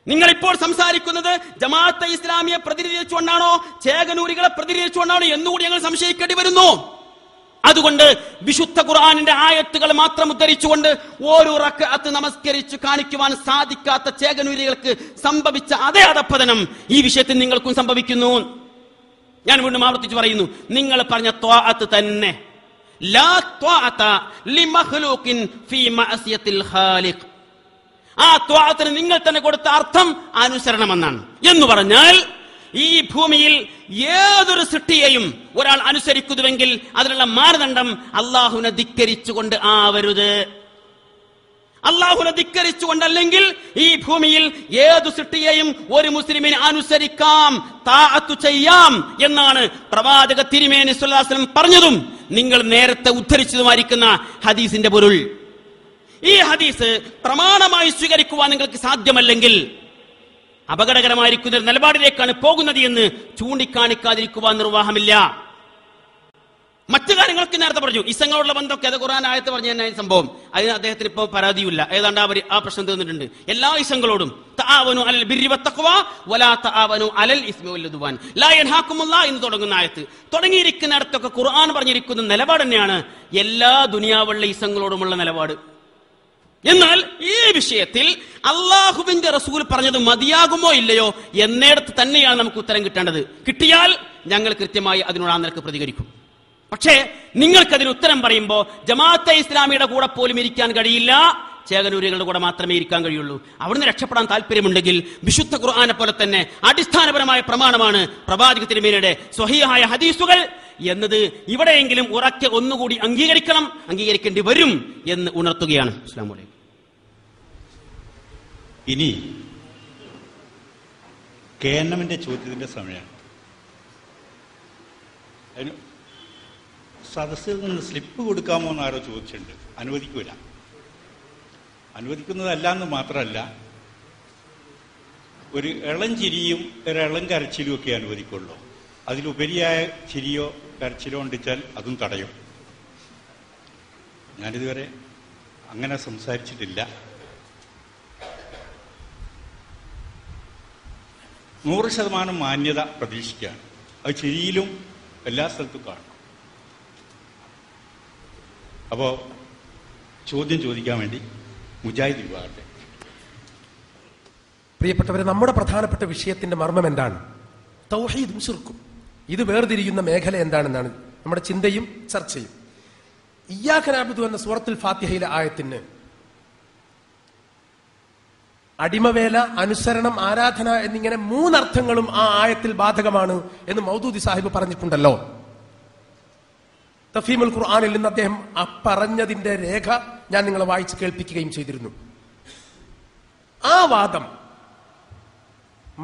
നിങ്ങൾ ഇപ്പോൾ സംസാരിക്കുന്നത് ജമാഅത്തെ ഇസ്ലാമിയെ പ്രതിനിധീകരിച്ചുകൊണ്ടാണോ ചേകനൂരികളെ പ്രതിനിധീകരിച്ചുകൊണ്ടാണോ എന്നുകൂടി ഞങ്ങൾ സംശയിക്കേണ്ടി വരുന്നു. അതുകൊണ്ട് വിശുദ്ധ ഖുർആനിന്റെ ആയത്തുകൾ മാത്രം ഉദ്ധരിച്ചുകൊണ്ട് ഓരോ റക്അത്ത് നമസ്കരിച്ചു കാണിക്കുവാൻ സാധിക്കാത്ത ചേകനൂരികൾക്ക് സംഭവിച്ച അതേ അധപ്പതനം ഈ വിഷയത്തിൽ നിങ്ങൾക്കും സംഭവിക്കുന്നു. ഞാൻ വീണ്ടും ആവർത്തിച്ച് പറയുന്നു, നിങ്ങൾ പറഞ്ഞ ത്വാഅത്ത് തന്നെ. ലാ ത്വാഅത ലിമഖ്ലൂഖിൻ ഫീ മഅസിയത്തിൽ ഖാലിഖ്. ആ ത്വാഅത്തിന് നിങ്ങൾ തന്നെ കൊടുത്ത അർത്ഥം അനുസരണമെന്നാണ്. എന്ന് പറഞ്ഞാൽ ഈ ഭൂമിയിൽ ഏതൊരു സൃഷ്ടിയെയും ഒരാൾ അനുസരിക്കുന്നുവെങ്കിൽ അതിനുള്ള മാനദണ്ഡം അള്ളാഹുവിനെ ധിക്കരിച്ചുകൊണ്ട് ആവരുത്. അള്ളാഹുവിനെ ധിക്കരിച്ചുകൊണ്ടല്ലെങ്കിൽ ഈ ഭൂമിയിൽ ഏതു സൃഷ്ടിയെയും ഒരു മുസ്ലിമിനെ അനുസരിക്കാം, താഅത്ത് ചെയ്യാം എന്നാണ് പ്രവാചക തിരുമേനി സ്വല്ലല്ലാഹു അലൈഹി വസല്ലം പറഞ്ഞതും നിങ്ങൾ നേരത്തെ ഉദ്ധരിച്ചതുമായിരിക്കുന്ന ഹദീസിന്റെ പൊരുൾ. ഈ ഹദീസ് പ്രമാണമായി സ്വീകരിക്കുവാൻ നിങ്ങൾക്ക് സാധ്യമല്ലെങ്കിൽ അപകടകരമായിരിക്കുന്ന ഒരു നിലപാടിലേക്കാണ് പോകുന്നത് എന്ന് ചൂണ്ടിക്കാണിക്കാതിരിക്കുവാൻ നിർവാഹമില്ല. മറ്റു കാര്യങ്ങൾക്ക് നേരത്തെ പറഞ്ഞു, ഇസങ്ങളോടുള്ള ബന്ധമൊക്കെ അത് ഖുർആൻ ആയത്ത് പറഞ്ഞു തന്നെ സംഭവം. അതിന് അദ്ദേഹത്തിന് ഇപ്പോൾ പരാതിയില്ല, ഏതാണ്ട് ആ പ്രശ്നം തീർന്നിട്ടുണ്ട്. എല്ലാ ഇസങ്ങളോടും തആവനു അലൽ ബിർരി വത്തഖ്വ വലാ തആവനു അലൽ ഇസ്മി വൽ ഉദ്വാൻ ലാ യൻഹാകുമുല്ലാഹ് എന്ന് തുടങ്ങുന്ന ആയത്ത് തുടങ്ങിയിരിക്കുന്നിടത്തൊക്കെ ഖുർആൻ പറഞ്ഞിരിക്കുന്ന നിലപാട് തന്നെയാണ് എല്ലാ ദുനിയാവുള്ള ഇസങ്ങളോടുമുള്ള നിലപാട്. എന്നാൽ ഈ വിഷയത്തിൽ അള്ളാഹുവിന്റെ റസൂൽ പറഞ്ഞത് മതിയാകുമോ ഇല്ലയോ എന്നിടത്ത് തന്നെയാണ് നമുക്ക് ഉത്തരം കിട്ടേണ്ടത്. കിട്ടിയാൽ ഞങ്ങൾ കൃത്യമായി അതിനോട് ആ നിലക്ക് പ്രതികരിക്കും. പക്ഷേ നിങ്ങൾക്കതിന് ഉത്തരം പറയുമ്പോൾ ജമാഅത്തെ ഇസ്ലാമിയുടെ കൂടെ പോലും ഇരിക്കാൻ കഴിയില്ല, ചേകനൂരികളുടെ കൂടെ മാത്രമേ ഇരിക്കാൻ കഴിയുള്ളൂ. അവിടുന്ന് രക്ഷപ്പെടാൻ താല്പര്യമുണ്ടെങ്കിൽ വിശുദ്ധ ഖുർആനെ പോലെ തന്നെ അടിസ്ഥാനപരമായ പ്രമാണമാണ് പ്രവാചക തിരുമേനിയുടെ സ്വഹീഹായ ഹദീസുകൾ എന്നത് ഇവിടെയെങ്കിലും ഉറക്കെ ഒന്നുകൂടി അംഗീകരിക്കേണ്ടി വരും എന്ന് ഉണർത്തുകയാണ്. അസ്സലാമു അലൈക്കും. ഇനി KNMന്റെ ചോദ്യത്തിന്റെ സമയമാണ്. അതിന് സദസ്സിൽ നിന്ന് സ്ലിപ്പ് കൊടുക്കാമോ എന്ന് ആരോ ചോദിച്ചിട്ടുണ്ട്. അനുവദിക്കൂല. അനുവദിക്കുന്നതല്ല എന്ന് മാത്രമല്ല, ഒരു ഇളം ചിരിയും ഒരു ഇളം കരച്ചിലും ഒക്കെ അനുവദിക്കുള്ളൂ. അതിലുപരിയായ ചിരിയോ കരച്ചിലോ ഉണ്ടിച്ചാൽ അതും തടയും. ഞാനിതുവരെ അങ്ങനെ സംസാരിച്ചിട്ടില്ല. 100% മാന്യത പ്രതീക്ഷിക്കുകയാണ്. അത് ചിരിയിലും എല്ലാ സ്ഥലത്തും കാണും. അപ്പോൾ ചോദ്യം ചോദിക്കാൻ വേണ്ടി മുജാഹിദ് വിഭാഗത്തെ. പ്രിയപ്പെട്ടവരെ, നമ്മുടെ പ്രധാനപ്പെട്ട വിഷയത്തിന്റെ മർമ്മം എന്താണ്? തൗഹീദും ശിർക്കും. ഇത് വേർതിരിയുന്ന മേഖല എന്താണെന്നാണ് നമ്മുടെ ചിന്തയും ചർച്ചയും. ഇയ്യാക നഅ്ബുദു എന്ന സൂറത്തുൽ ഫാത്തിഹയിലെ ആയത്തിന് അടിമവേല, അനുസരണം, ആരാധന എന്നിങ്ങനെ 3 അർത്ഥങ്ങളും ആ ആയത്തിൽ ബാധകമാണ് എന്ന് മൗദൂദി സാഹിബ് പറഞ്ഞിട്ടുണ്ടല്ലോ. തഫീമുൽ ഖുർആനിൽ നിന്ന് അദ്ദേഹം ആ പറഞ്ഞതിന്റെ രേഖ ഞാൻ നിങ്ങളെ വായിച്ച് കേൾപ്പിക്കുകയും ചെയ്തിരുന്നു. ആ വാദം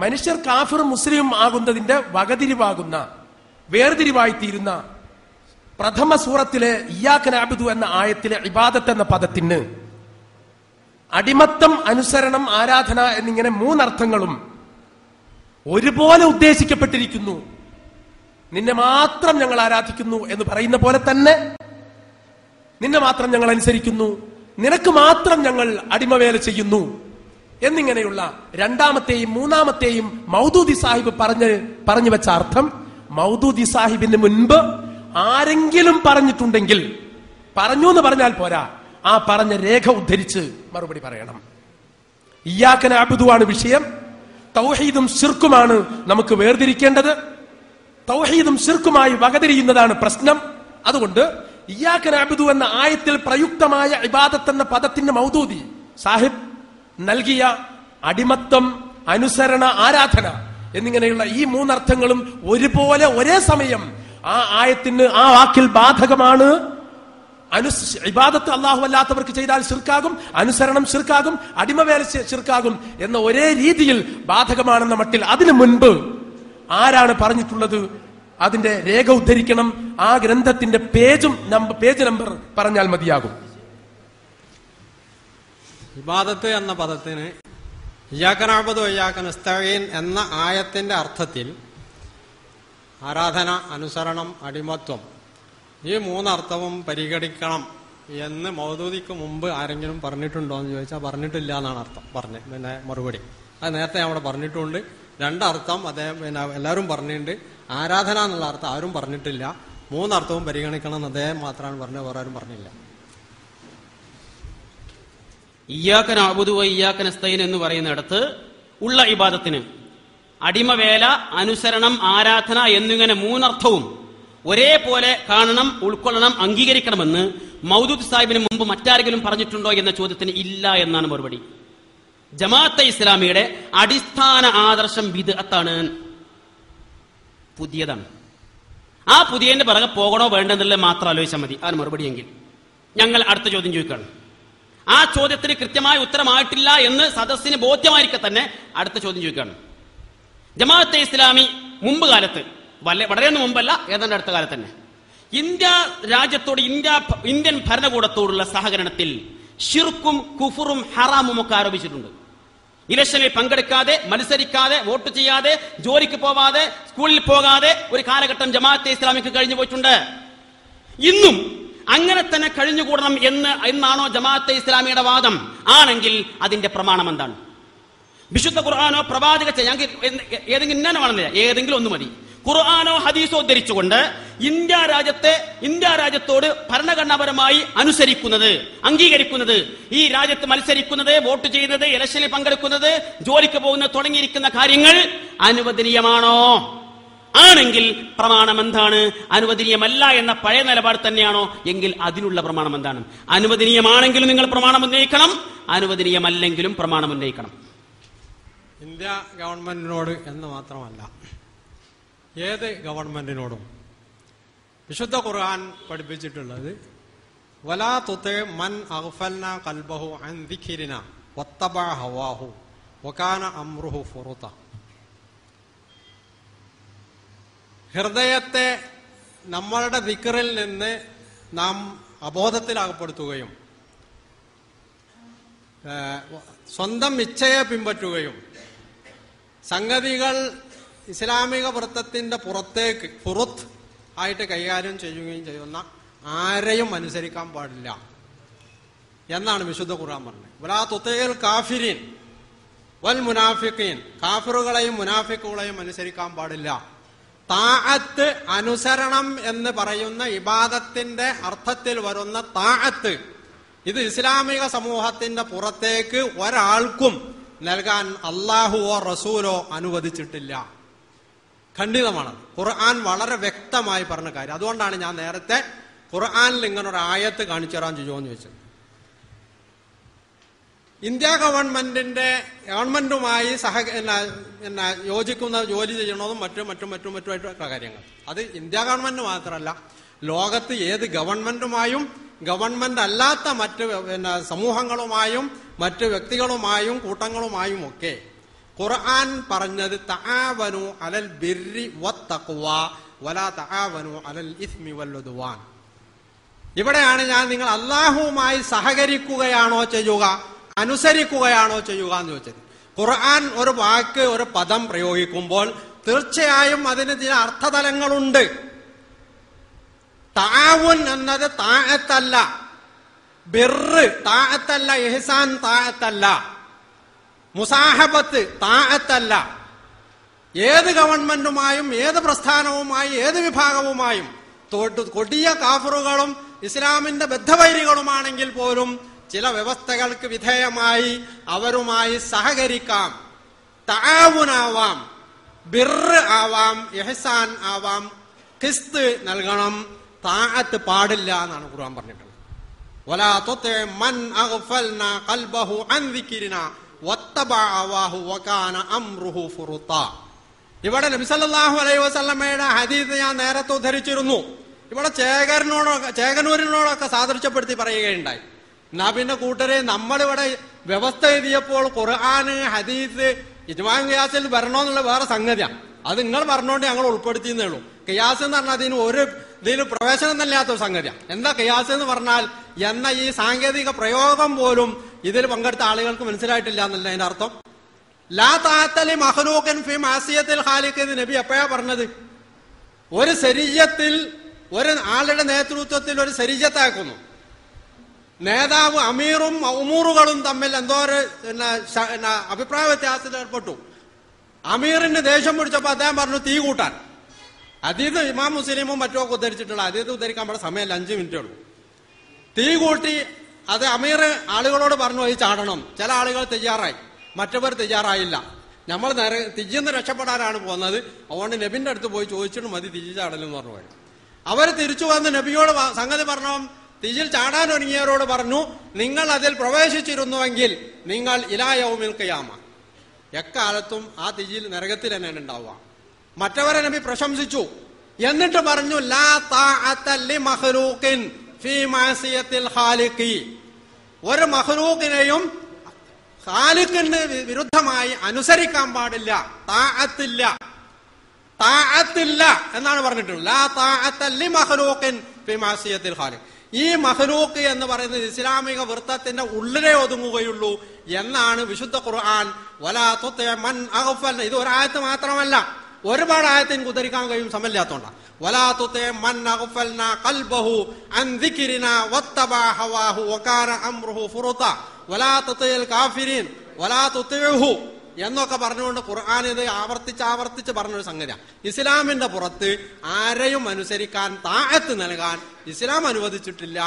മനുഷ്യർ കാഫിറും മുസ്ലിം ആകുന്നതിന്റെ വകതിരിവാകുന്ന, വേർതിരിവായി തീരുന്ന പ്രഥമ സൂറത്തിലെ ഇയ്യാക നഅ്ബുദു എന്ന ആയത്തിലെ ഇബാദത്ത് എന്ന പദത്തിന് അടിമത്തം, അനുസരണം, ആരാധന എന്നിങ്ങനെ 3 അർത്ഥങ്ങളും ഒരുപോലെ ഉദ്ദേശിക്കപ്പെട്ടിരിക്കുന്നു. നിന്നെ മാത്രം ഞങ്ങൾ ആരാധിക്കുന്നു എന്ന് പറയുന്ന പോലെ തന്നെ നിന്നെ മാത്രം ഞങ്ങൾ അനുസരിക്കുന്നു, നിനക്ക് മാത്രം ഞങ്ങൾ അടിമവേല ചെയ്യുന്നു എന്നിങ്ങനെയുള്ള രണ്ടാമത്തെയും മൂന്നാമത്തെയും മൗദൂദി സാഹിബ് പറഞ്ഞു വെച്ച അർത്ഥം മൗദൂദി സാഹിബിന് മുൻപ് ആരെങ്കിലും പറഞ്ഞിട്ടുണ്ടെങ്കിൽ, പറഞ്ഞു എന്ന് പറഞ്ഞാൽ പോരാ, ആ പറഞ്ഞ രേഖ ഉദ്ധരിച്ച് മറുപടി പറയണം. ഇയ്യാക നഅ്ബുദു ആണ് വിഷയം. തൗഹീദും ശിർക്കുമാണ് നമുക്ക് വേർതിരിക്കേണ്ടത്. തൗഹീദും ശിർക്കുമായി വകതിരിയുന്നതാണ് പ്രശ്നം. അതുകൊണ്ട് ഇയ്യാക നഅ്ബുദു എന്ന ആയത്തിൽ പ്രയുക്തമായ ഇബാദത്ത് എന്ന പദത്തിന് മൗദൂദി സാഹിബ് നൽകിയ അടിമത്തം, അനുസരണ, ആരാധന എന്നിങ്ങനെയുള്ള ഈ 3 അർത്ഥങ്ങളും ഒരുപോലെ ഒരേ സമയം ആ ആയത്തിന്, ആ വാക്കിൽ ബാധകമാണ്. ഇബാദത്ത് അല്ലാഹു അല്ലാത്തവർക്ക് ചെയ്താൽ ശിർക്കാകും, അനുസരണം ശിർക്കാകും, അടിമവേല ശിർക്കാകും എന്ന ഒരേ രീതിയിൽ ബാധകമാണെന്ന മട്ടിൽ അതിനു മുൻപ് ആരാണ് പറഞ്ഞിട്ടുള്ളത്? അതിന്റെ രേഖ ഉദ്ധരിക്കണം. ആ ഗ്രന്ഥത്തിന്റെ പേജ് നമ്പർ പറഞ്ഞാൽ മതിയാകും. ഇബാദത്ത് എന്ന പദത്തിന് ഇയ്യാക നഅ്ബുദു വഇയ്യാക നസ്തഈൻ എന്ന ആയത്തിന്റെ അർത്ഥത്തിൽ ആരാധന, അനുസരണം, അടിമത്വം ഈ 3 അർത്ഥവും പരിഗണിക്കണം എന്ന് മൗദൂദിക്ക് മുമ്പ് ആരെങ്കിലും പറഞ്ഞിട്ടുണ്ടോ എന്ന് ചോദിച്ചാൽ പറഞ്ഞിട്ടില്ല എന്നാണ് അർത്ഥം പിന്നെ മറുപടി. അത് നേരത്തെ അവിടെ പറഞ്ഞിട്ടുണ്ട്. 2 അർത്ഥം അദ്ദേഹം എല്ലാവരും പറഞ്ഞിട്ടുണ്ട്. ആരാധന എന്നുള്ള അർത്ഥം ആരും പറഞ്ഞിട്ടില്ല. 3 അർത്ഥവും പരിഗണിക്കണം എന്ന് അദ്ദേഹം മാത്രമാണ് പറഞ്ഞത്, വേറെ ആരും പറഞ്ഞില്ല. ഇയ്യാക നഅ്ബുദു വഇയ്യാക നസ്തഈൻ എന്ന് പറയുന്നിടത്ത് ഉള്ള ഇബാദത്തിന് അടിമവേല, അനുസരണം, ആരാധന എന്നിങ്ങനെ മൂന്നർത്ഥവും ഒരേപോലെ കാണണം, ഉൾക്കൊള്ളണം, അംഗീകരിക്കണമെന്ന് മൗദൂദ് സാഹിബിന് മുമ്പ് മറ്റാരെങ്കിലും പറഞ്ഞിട്ടുണ്ടോ എന്ന ചോദ്യത്തിന് ഇല്ല എന്നാണ് മറുപടി. ജമാഅത്തെ ഇസ്ലാമിയുടെ അടിസ്ഥാന ആദർശം ബിദ്അത്താണ്, പുതിയതാണ്. ആ പുതിയതിന്റെ പിറകെ പോകണോ വേണ്ടെന്നുള്ളത് മാത്രം ആലോചിച്ചാൽ മതി. ആ മറുപടിയെങ്കിൽ ഞങ്ങൾ അടുത്ത ചോദ്യം ചോദിക്കുകയാണ്. ആ ചോദ്യത്തിന് കൃത്യമായ ഉത്തരമായിട്ടില്ല എന്ന് സദസ്സിന് ബോധ്യമായിരിക്കെ തന്നെ അടുത്ത ചോദ്യം ചോദിക്കുകയാണ്. ജമാഅത്തെ ഇസ്ലാമി മുമ്പ് കാലത്ത്, വളരെയൊന്നും മുമ്പല്ല, ഏതാണ്ട് അടുത്ത കാലത്ത് തന്നെ ഇന്ത്യ രാജ്യത്തോട്, ഇന്ത്യൻ ഭരണകൂടത്തോടുള്ള സഹകരണത്തിൽ ശിർക്കും കുഫറും ഹറാമും ഒക്കെ ആരോപിച്ചിട്ടുണ്ട്. ഇലക്ഷനിൽ പങ്കെടുക്കാതെ, മത്സരിക്കാതെ, വോട്ട് ചെയ്യാതെ, ജോലിക്ക് പോവാതെ, സ്കൂളിൽ പോകാതെ ഒരു കാലഘട്ടം ജമാഅത്തെ ഇസ്ലാമിക്ക് കഴിഞ്ഞു പോയിട്ടുണ്ട്. ഇന്നും അങ്ങനെ തന്നെ കഴിഞ്ഞുകൂടണം എന്നാണോ ജമാഅത്തെ ഇസ്ലാമിയുടെ വാദം? ആണെങ്കിൽ അതിന്റെ പ്രമാണം എന്താണ്? വിശുദ്ധ ഖുർആനോ പ്രവാചക ഞങ്ങൾക്ക് ഏതെങ്കിലും ഇന്നമാണെന്നില്ല, ഏതെങ്കിലും ഒന്ന് മതി. ഖുർആനോ ഹദീസോ ധരിച്ചുകൊണ്ട് ഇന്ത്യ രാജ്യത്തോട് ഭരണഘടനാപരമായി അനുസരിക്കുന്നത്, അംഗീകരിക്കുന്നത്, ഈ രാജ്യത്ത് മത്സരിക്കുന്നത്, വോട്ട് ചെയ്യുന്നത്, ഇലക്ഷനിൽ പങ്കെടുക്കുന്നത്, ജോലിക്ക് പോകുന്നത് തുടങ്ങിയിരിക്കുന്ന കാര്യങ്ങൾ അനുവദനീയമാണോ? ആണെങ്കിൽ പ്രമാണം എന്താണ്? അനുവദനീയമല്ല എന്ന പഴയ നിലപാട് തന്നെയാണോ? എങ്കിൽ അതിനുള്ള പ്രമാണം എന്താണ്? അനുവദനീയമാണെങ്കിലും നിങ്ങൾ പ്രമാണം ഉന്നയിക്കണം, അനുവദനീയമല്ലെങ്കിലും പ്രമാണം ഉന്നയിക്കണം. ഇന്ത്യ ഗവൺമെന്റിനോട് എന്ന് മാത്രമല്ല, ഏത് ഗവൺമെന്റിനോടും വിശുദ്ധ ഖുർആൻ പഠിപ്പിച്ചിട്ടുള്ളത് വലാ തുതി മൻ അഗ്ഫൽനാ ഖൽബഹു അൻ ദിക്രിനാ വത്തബഅ ഹവാഹു വകാന അംറുഹു ഫുറുത. ഹൃദയത്തെ നമ്മളുടെ ദിക്റിൽ നിന്ന് നാം അബോധത്തിലാകപ്പെടുത്തുകയും സ്വന്തം ഇച്ഛയെ പിൻപറ്റുകയും സംഗതികൾ ഇസ്ലാമിക വൃത്തത്തിന്റെ പുറത്ത് ആയിട്ട് കൈകാര്യം ചെയ്യുകയും ചെയ്യുന്ന ആരെയും അനുസരിക്കാൻ പാടില്ല എന്നാണ് വിശുദ്ധ ഖുർആൻ പറഞ്ഞത്. വലാ തുതീൽ കാഫിരീൻ വൽ മുനാഫിഖീൻ, കാഫിറുകളെയും മുനാഫിക്കുകളെയും അനുസരിക്കാൻ പാടില്ല. താഅത്ത്, അനുസരണം എന്ന് പറയുന്ന ഇബാദത്തിന്റെ അർത്ഥത്തിൽ വരുന്ന താഅത്ത്, ഇത് ഇസ്ലാമിക സമൂഹത്തിന്റെ പുറത്തേക്ക് ഒരാൾക്കും നൽകാൻ അല്ലാഹുവോ റസൂലോ അനുവദിച്ചിട്ടില്ല. ഖണ്ഡിതമാണ്. ഖുർആൻ വളരെ വ്യക്തമായി പറഞ്ഞ കാര്യം. അതുകൊണ്ടാണ് ഞാൻ നേരത്തെ ഖുർആനിൽ ഇങ്ങനൊരു ആയത്ത് കാണിച്ചു തരാൻ ചെയ്യുമെന്ന് ചോദിച്ചത്. ഇന്ത്യ ഗവൺമെന്റുമായി യോജിക്കുന്ന ജോലി ചെയ്യണതും മറ്റുമായിട്ടുള്ള കാര്യങ്ങൾ, അത് ഇന്ത്യ ഗവൺമെന്റ് മാത്രമല്ല, ലോകത്ത് ഏത് ഗവൺമെന്റുമായും ഗവൺമെന്റ് അല്ലാത്ത മറ്റ് സമൂഹങ്ങളുമായും മറ്റ് വ്യക്തികളുമായും കൂട്ടങ്ങളുമായും ഒക്കെ ഖുർആൻ പറഞ്ഞത് തആവനു അലൽ ബിർരി വത്തഖ്വ വലാ തആവനു അലൽ ഇസ്മി വൽ ഉദ്വാൻ. ഇവിടെയാണ് ഞാൻ നിങ്ങൾ അല്ലാഹുവുമായി സഹകരിക്കുകയാണോ ചെയ്യുക, അനുസരിക്കുകയാണോ ചെയ്യുക എന്ന് ചോദിച്ചത്. ഖുർആൻ ഒരു വാക്ക്, ഒരു പദം പ്രയോഗിക്കുമ്പോൾ തീർച്ചയായും അതിന് ചില അർത്ഥതലങ്ങളുണ്ട്. തആവുൻ എന്നത് താഅത്തല്ല, ബിർറ് താഅത്തല്ല, ഇഹ്സാൻ താഅത്തല്ല, മുസാഹബത്ത് താഅത്തല്ല. ഏത് ഗവൺമെന്റുമായും ഏത് പ്രസ്ഥാനവുമായും ഏത് വിഭാഗവുമായും കൊടിയ കാഫറുകളും ഇസ്ലാമിന്റെ ബദ്ധവൈരികളുമാണെങ്കിൽ പോലും ചില വ്യവസ്ഥകൾക്ക് വിധേയമായി അവരുമായി സഹകരിക്കാം. തആവുനാവാം, ബിർറ് ആവാം, ഇഹ്സാൻ ആവാം, ഖിസ്ത് നൽകണം, താഅത്ത് പാടില്ല എന്നാണ് ഖുർആൻ പറഞ്ഞിട്ടുള്ളത്. വലാ തുതി മൻ അഗ്ഫൽനാ ഖൽബഹു അൻ ദിക്രിനാ വത്തബഅ ഹവാഹു വകാന അംറുഹു ഫുറുത. ഇവിടെ നബി സല്ലല്ലാഹു അലൈഹി വസല്ലമയുടെ ഹദീസ് ഞാൻ നേരത്തെ ഉദ്ധരിച്ചിരുന്നു. ഇവിടെ ചേകനൂരിനോടൊക്കെ സാദൃശ്യപ്പെടുത്തി പറയുകയുണ്ടായി. നബിന്റെ കൂട്ടരെ നമ്മളിവിടെ വ്യവസ്ഥ എഴുതിയപ്പോൾ ഖുർആന് ഹദീസ് ഇജ്മാ ഖിയാസിൽ വരണോന്നുള്ള വേറെ സംഗതിയാണ്. അത് നിങ്ങൾ പറഞ്ഞുകൊണ്ട് ഞങ്ങൾ ഉൾപ്പെടുത്തിയെന്നേ ഉള്ളൂ. ഖിയാസ് എന്ന് പറഞ്ഞാൽ ഇതിന് പ്രവേശനം തന്നെയാത്തൊരു സംഗതിയാണ്. എന്താ ഖിയാസ് എന്ന് പറഞ്ഞാൽ എന്ന ഈ സാങ്കേതിക പ്രയോഗം പോലും ഇതിൽ പങ്കെടുത്ത ആളുകൾക്ക് മനസ്സിലായിട്ടില്ല എന്നല്ല അതിന്റെ അർത്ഥം. ലാ തഅത്തലി മഖ്ലൂഖിൻ ഫി മഅസിയത്തിൽ ഖാലിഖ് എന്ന് നബി എപ്പോഴാ പറഞ്ഞത്? ഒരു ശരീഅത്തിൽ ഒരു ആളുടെ നേതൃത്വത്തിൽ ഒരു ശരീഅത്താക്കുന്നു, നേതാവ് അമീറും ഉമൂറുകളും തമ്മിൽ എന്തോ ഒരു അഭിപ്രായ വ്യത്യാസത്തിൽ ഏർപ്പെട്ടു. അമീറിന് ദേഷ്യം പിടിച്ചപ്പോ അദ്ദേഹം പറഞ്ഞു തീ കൂട്ടാൻ. അതീത് ഇമാം മുസ്ലിമും മറ്റുമൊക്കെ ഉദ്ധരിച്ചിട്ടുള്ള, അതീത് ഉദ്ധരിക്കാൻ ഇവിടെ സമയമല്ല, 5 മിനിറ്റേ ഉള്ളൂ. തീ കൂട്ടി അത് അമീർ ആളുകളോട് പറഞ്ഞു ഈ ചാടണം. ചില ആളുകൾ തയ്യാറായി, മറ്റവർ തയ്യാറായില്ല. നമ്മൾ തിജിന്ന് രക്ഷപ്പെടാനാണ് പോകുന്നത്, അതുകൊണ്ട് നബിന്റെ അടുത്ത് പോയി ചോദിച്ചിട്ട് മതി തിജി ചാടലെന്ന് പറഞ്ഞു പോയി. അവർ തിരിച്ചു വന്ന് നബിയോട് സംഗതി പറഞ്ഞു. തിജിൽ ചാടാൻ ഒരുങ്ങിയവരോട് പറഞ്ഞു, നിങ്ങൾ അതിൽ പ്രവേശിച്ചിരുന്നുവെങ്കിൽ നിങ്ങൾ ഇലാ യൗമിൽ ഖിയാമ, എക്കാലത്തും ആ തിജിൽ നരകത്തിൽ തന്നെയാണ് ഉണ്ടാവുക. മറ്റവരെ നബി പ്രശംസിച്ചു. എന്നിട്ട് പറഞ്ഞു, ലാ തഅത ലിമഖ്ലൂഖിൻ ഫീ മഅസിയത്തിൽ ഖാലിഖി, ഒരു മഖ്ലൂഖിനെയും ഖാലിഖിന് വിരുദ്ധമായി അനുസരിക്കാൻ പാടില്ല. താഅത്തില്ല, താഅത്തില്ല എന്നാണ് പറഞ്ഞിട്ടുള്ളത്. ലാ തഅത ലിമഖ്ലൂഖിൻ ഫീ മഅസിയത്തിൽ ഖാലിഖ്. ഈ മഖ്ലൂഖ് എന്ന് പറയുന്നത് ഇസ്ലാമിക വൃത്തത്തിന്റെ ഉള്ളിലേ ഒതുങ്ങുകയുള്ളൂ എന്നാണ് വിശുദ്ധ ഖുർആൻ. വലാ തുതി മൻ അഗ്ഫൽ, ഇത് ഒരായത്ത് മാത്രമല്ല, ഒരുപാട് ആയത്തിന് ഉദ്ധരിക്കാൻ കഴിയും, സമയമില്ലാത്തോണ്ടാണ്. വലാ തുതി മൻ അഗ്ഫൽനാ ഖൽബഹു അൻ ദിക്രിനാ വത്തബഅ ഹവാഹു വകാന അംറുഹു ഫുറുത വലാ തുതിൽ കാഫിരീൻ വലാ തുതിഉഹു എന്നൊക്കെ പറഞ്ഞുകൊണ്ട് ഖുർആൻ ഇത് ആവർത്തിച്ച് പറഞ്ഞൊരു സംഗതിയാണ്. ഇസ്ലാമിന്റെ പുറത്ത് ആരെയും അനുസരിക്കാൻ, താഅത്ത് നൽകാൻ ഇസ്ലാം അനുവദിച്ചിട്ടില്ല.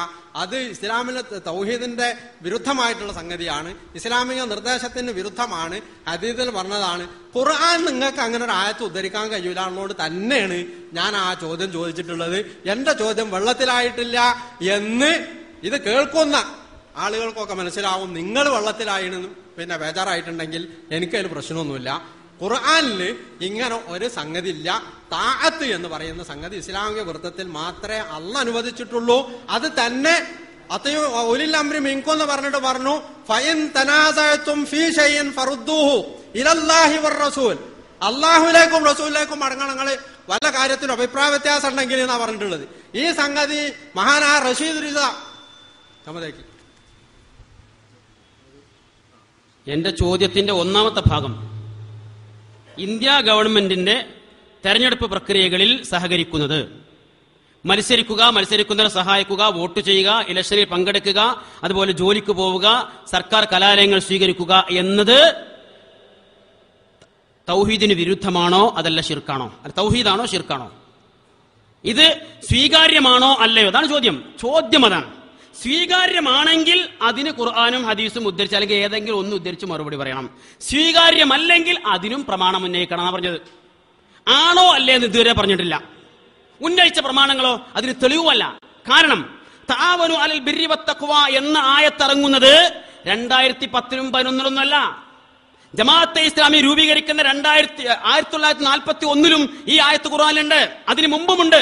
അത് ഇസ്ലാമിലെ തൗഹീദിന്റെ വിരുദ്ധമായിട്ടുള്ള സംഗതിയാണ്, ഇസ്ലാമിക നിർദ്ദേശത്തിന് വിരുദ്ധമാണ്, ഹദീസിൽ പറഞ്ഞതാണ്. ഖുർആൻ നിങ്ങൾക്ക് അങ്ങനെ ഒരു ആയത്ത് ഉദ്ധരിക്കാൻ കഴിയില്ല എന്നോട് തന്നെയാണ് ഞാൻ ആ ചോദ്യം ചോദിച്ചിട്ടുള്ളത്. എന്റെ ചോദ്യം വെള്ളത്തിലായിട്ടില്ല എന്ന് ഇത് കേൾക്കുന്ന ആളുകൾക്കൊക്കെ മനസ്സിലാവും. നിങ്ങൾ വെള്ളത്തിലായിരുന്നു പിന്നെ ബേജാറായിട്ടുണ്ടെങ്കിൽ എനിക്കതിൽ പ്രശ്നമൊന്നുമില്ല. ഖുർആനില് ഇങ്ങനെ ഒരു സംഗതി ഇല്ല. താഅത്ത് എന്ന് പറയുന്ന സംഗതി ഇസ്ലാമിക വൃത്തത്തിൽ മാത്രമേ അള്ളാഹ് അനുവദിച്ചിട്ടുള്ളൂ. അത് തന്നെ ഉലിൽ അംരി മിൻകും എന്ന് പറഞ്ഞിട്ട് പറഞ്ഞു, ഫഇൻ തനാസഅതും ഫീ ശൈഇൻ ഫറുദ്ദൂഹു ഇലല്ലാഹി വറസൂൽ, അള്ളാഹുവിലേക്കും റസൂലിലേക്കും മടങ്ങണം. നിങ്ങൾ വല്ല കാര്യത്തിലും അഭിപ്രായ വ്യത്യാസം ഉണ്ടെങ്കിൽ എന്നാ പറഞ്ഞിട്ടുള്ളത്. ഈ സംഗതി മഹാനായ റഷീദ് റിസ നമ്മതേക്ക്. എന്റെ ചോദ്യത്തിന്റെ ഒന്നാമത്തെ ഭാഗം, ഇന്ത്യ ഗവൺമെന്റിന്റെ തെരഞ്ഞെടുപ്പ് പ്രക്രിയകളിൽ സഹകരിക്കുന്നത്, മത്സരിക്കുന്നവരെ സഹായിക്കുക, വോട്ട് ചെയ്യുക, ഇലക്ഷനിൽ പങ്കെടുക്കുക, അതുപോലെ ജോലിക്ക് പോവുക, സർക്കാർ കലാലയങ്ങൾ സ്വീകരിക്കുക എന്നത് തൗഹീദിന് വിരുദ്ധമാണോ അതല്ല ശിർക്കാണോ? അല്ല, തൗഹീദാണോ ശിർക്കാണോ? ഇത് സ്വീകാര്യമാണോ അല്ലയോ? അതാണ് ചോദ്യം അതാണ്. സ്വീകാര്യമാണെങ്കിൽ അതിന് ഖുർആനും ഹദീസും ഉദ്ധരിച്ച്, അല്ലെങ്കിൽ ഏതെങ്കിലും ഒന്ന് ഉദ്ധരിച്ച് മറുപടി പറയണം. സ്വീകാര്യമല്ലെങ്കിൽ അതിനും പ്രമാണം ഉന്നയിക്കണം എന്നാണ് പറഞ്ഞത്. ആണോ അല്ലേ എന്ന് ഇതുവരെ പറഞ്ഞിട്ടില്ല. ഉന്നയിച്ച പ്രമാണങ്ങളോ അതിന് തെളിവുമല്ല. കാരണം തആവനു അലൽ ബിർരി വത്തഖ്വ എന്ന ആയത്തിറങ്ങുന്നത് 2010-ലും 2011-ലും അല്ല. ജമാഅത്തെ ഇസ്ലാമി രൂപീകരിക്കുന്ന 1941-ലും ഈ ആയത്ത് ഖുർആനിലുണ്ട്, അതിനു മുമ്പുമുണ്ട്.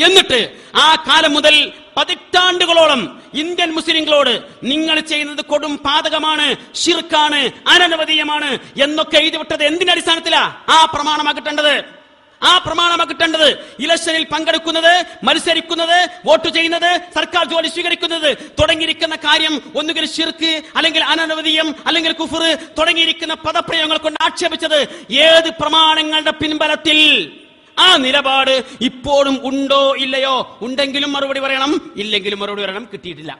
എന്നിട്ട് ആ കാലം മുതൽ പതിറ്റാണ്ടുകളോളം ഇന്ത്യൻ മുസ്ലിങ്ങളോട് നിങ്ങൾ ചെയ്യുന്നത് കൊടും പാതകമാണ്, ശിർക്കാണ്, അനവധീയമാണ് എന്നൊക്കെ എഴുതിവിട്ടത് എന്തിന്റെ അടിസ്ഥാനത്തിലാ? ആ പ്രമാണമാ കിട്ടേണ്ടത്. ഇലക്ഷനിൽ പങ്കെടുക്കുന്നത്, മത്സരിക്കുന്നത്, വോട്ട് ചെയ്യുന്നത്, സർക്കാർ ജോലി സ്വീകരിക്കുന്നത് തുടങ്ങിയിരിക്കുന്ന കാര്യം ഒന്നുകിൽ ശിർക്ക്, അല്ലെങ്കിൽ അനവധീയം, അല്ലെങ്കിൽ കുഫർ തുടങ്ങിയിരിക്കുന്ന പദപ്രയോഗങ്ങൾ കൊണ്ട് ആക്ഷേപിച്ചത് ഏത് പ്രമാണങ്ങളുടെ പിൻബലത്തിൽ? ആ നിലപാട് ഇപ്പോഴും ഉണ്ടോ ഇല്ലയോ? ഉണ്ടെങ്കിലും മറുപടി പറയണം, ഇല്ലെങ്കിലും മറുപടി പറയണം. കിട്ടിയിട്ടില്ല.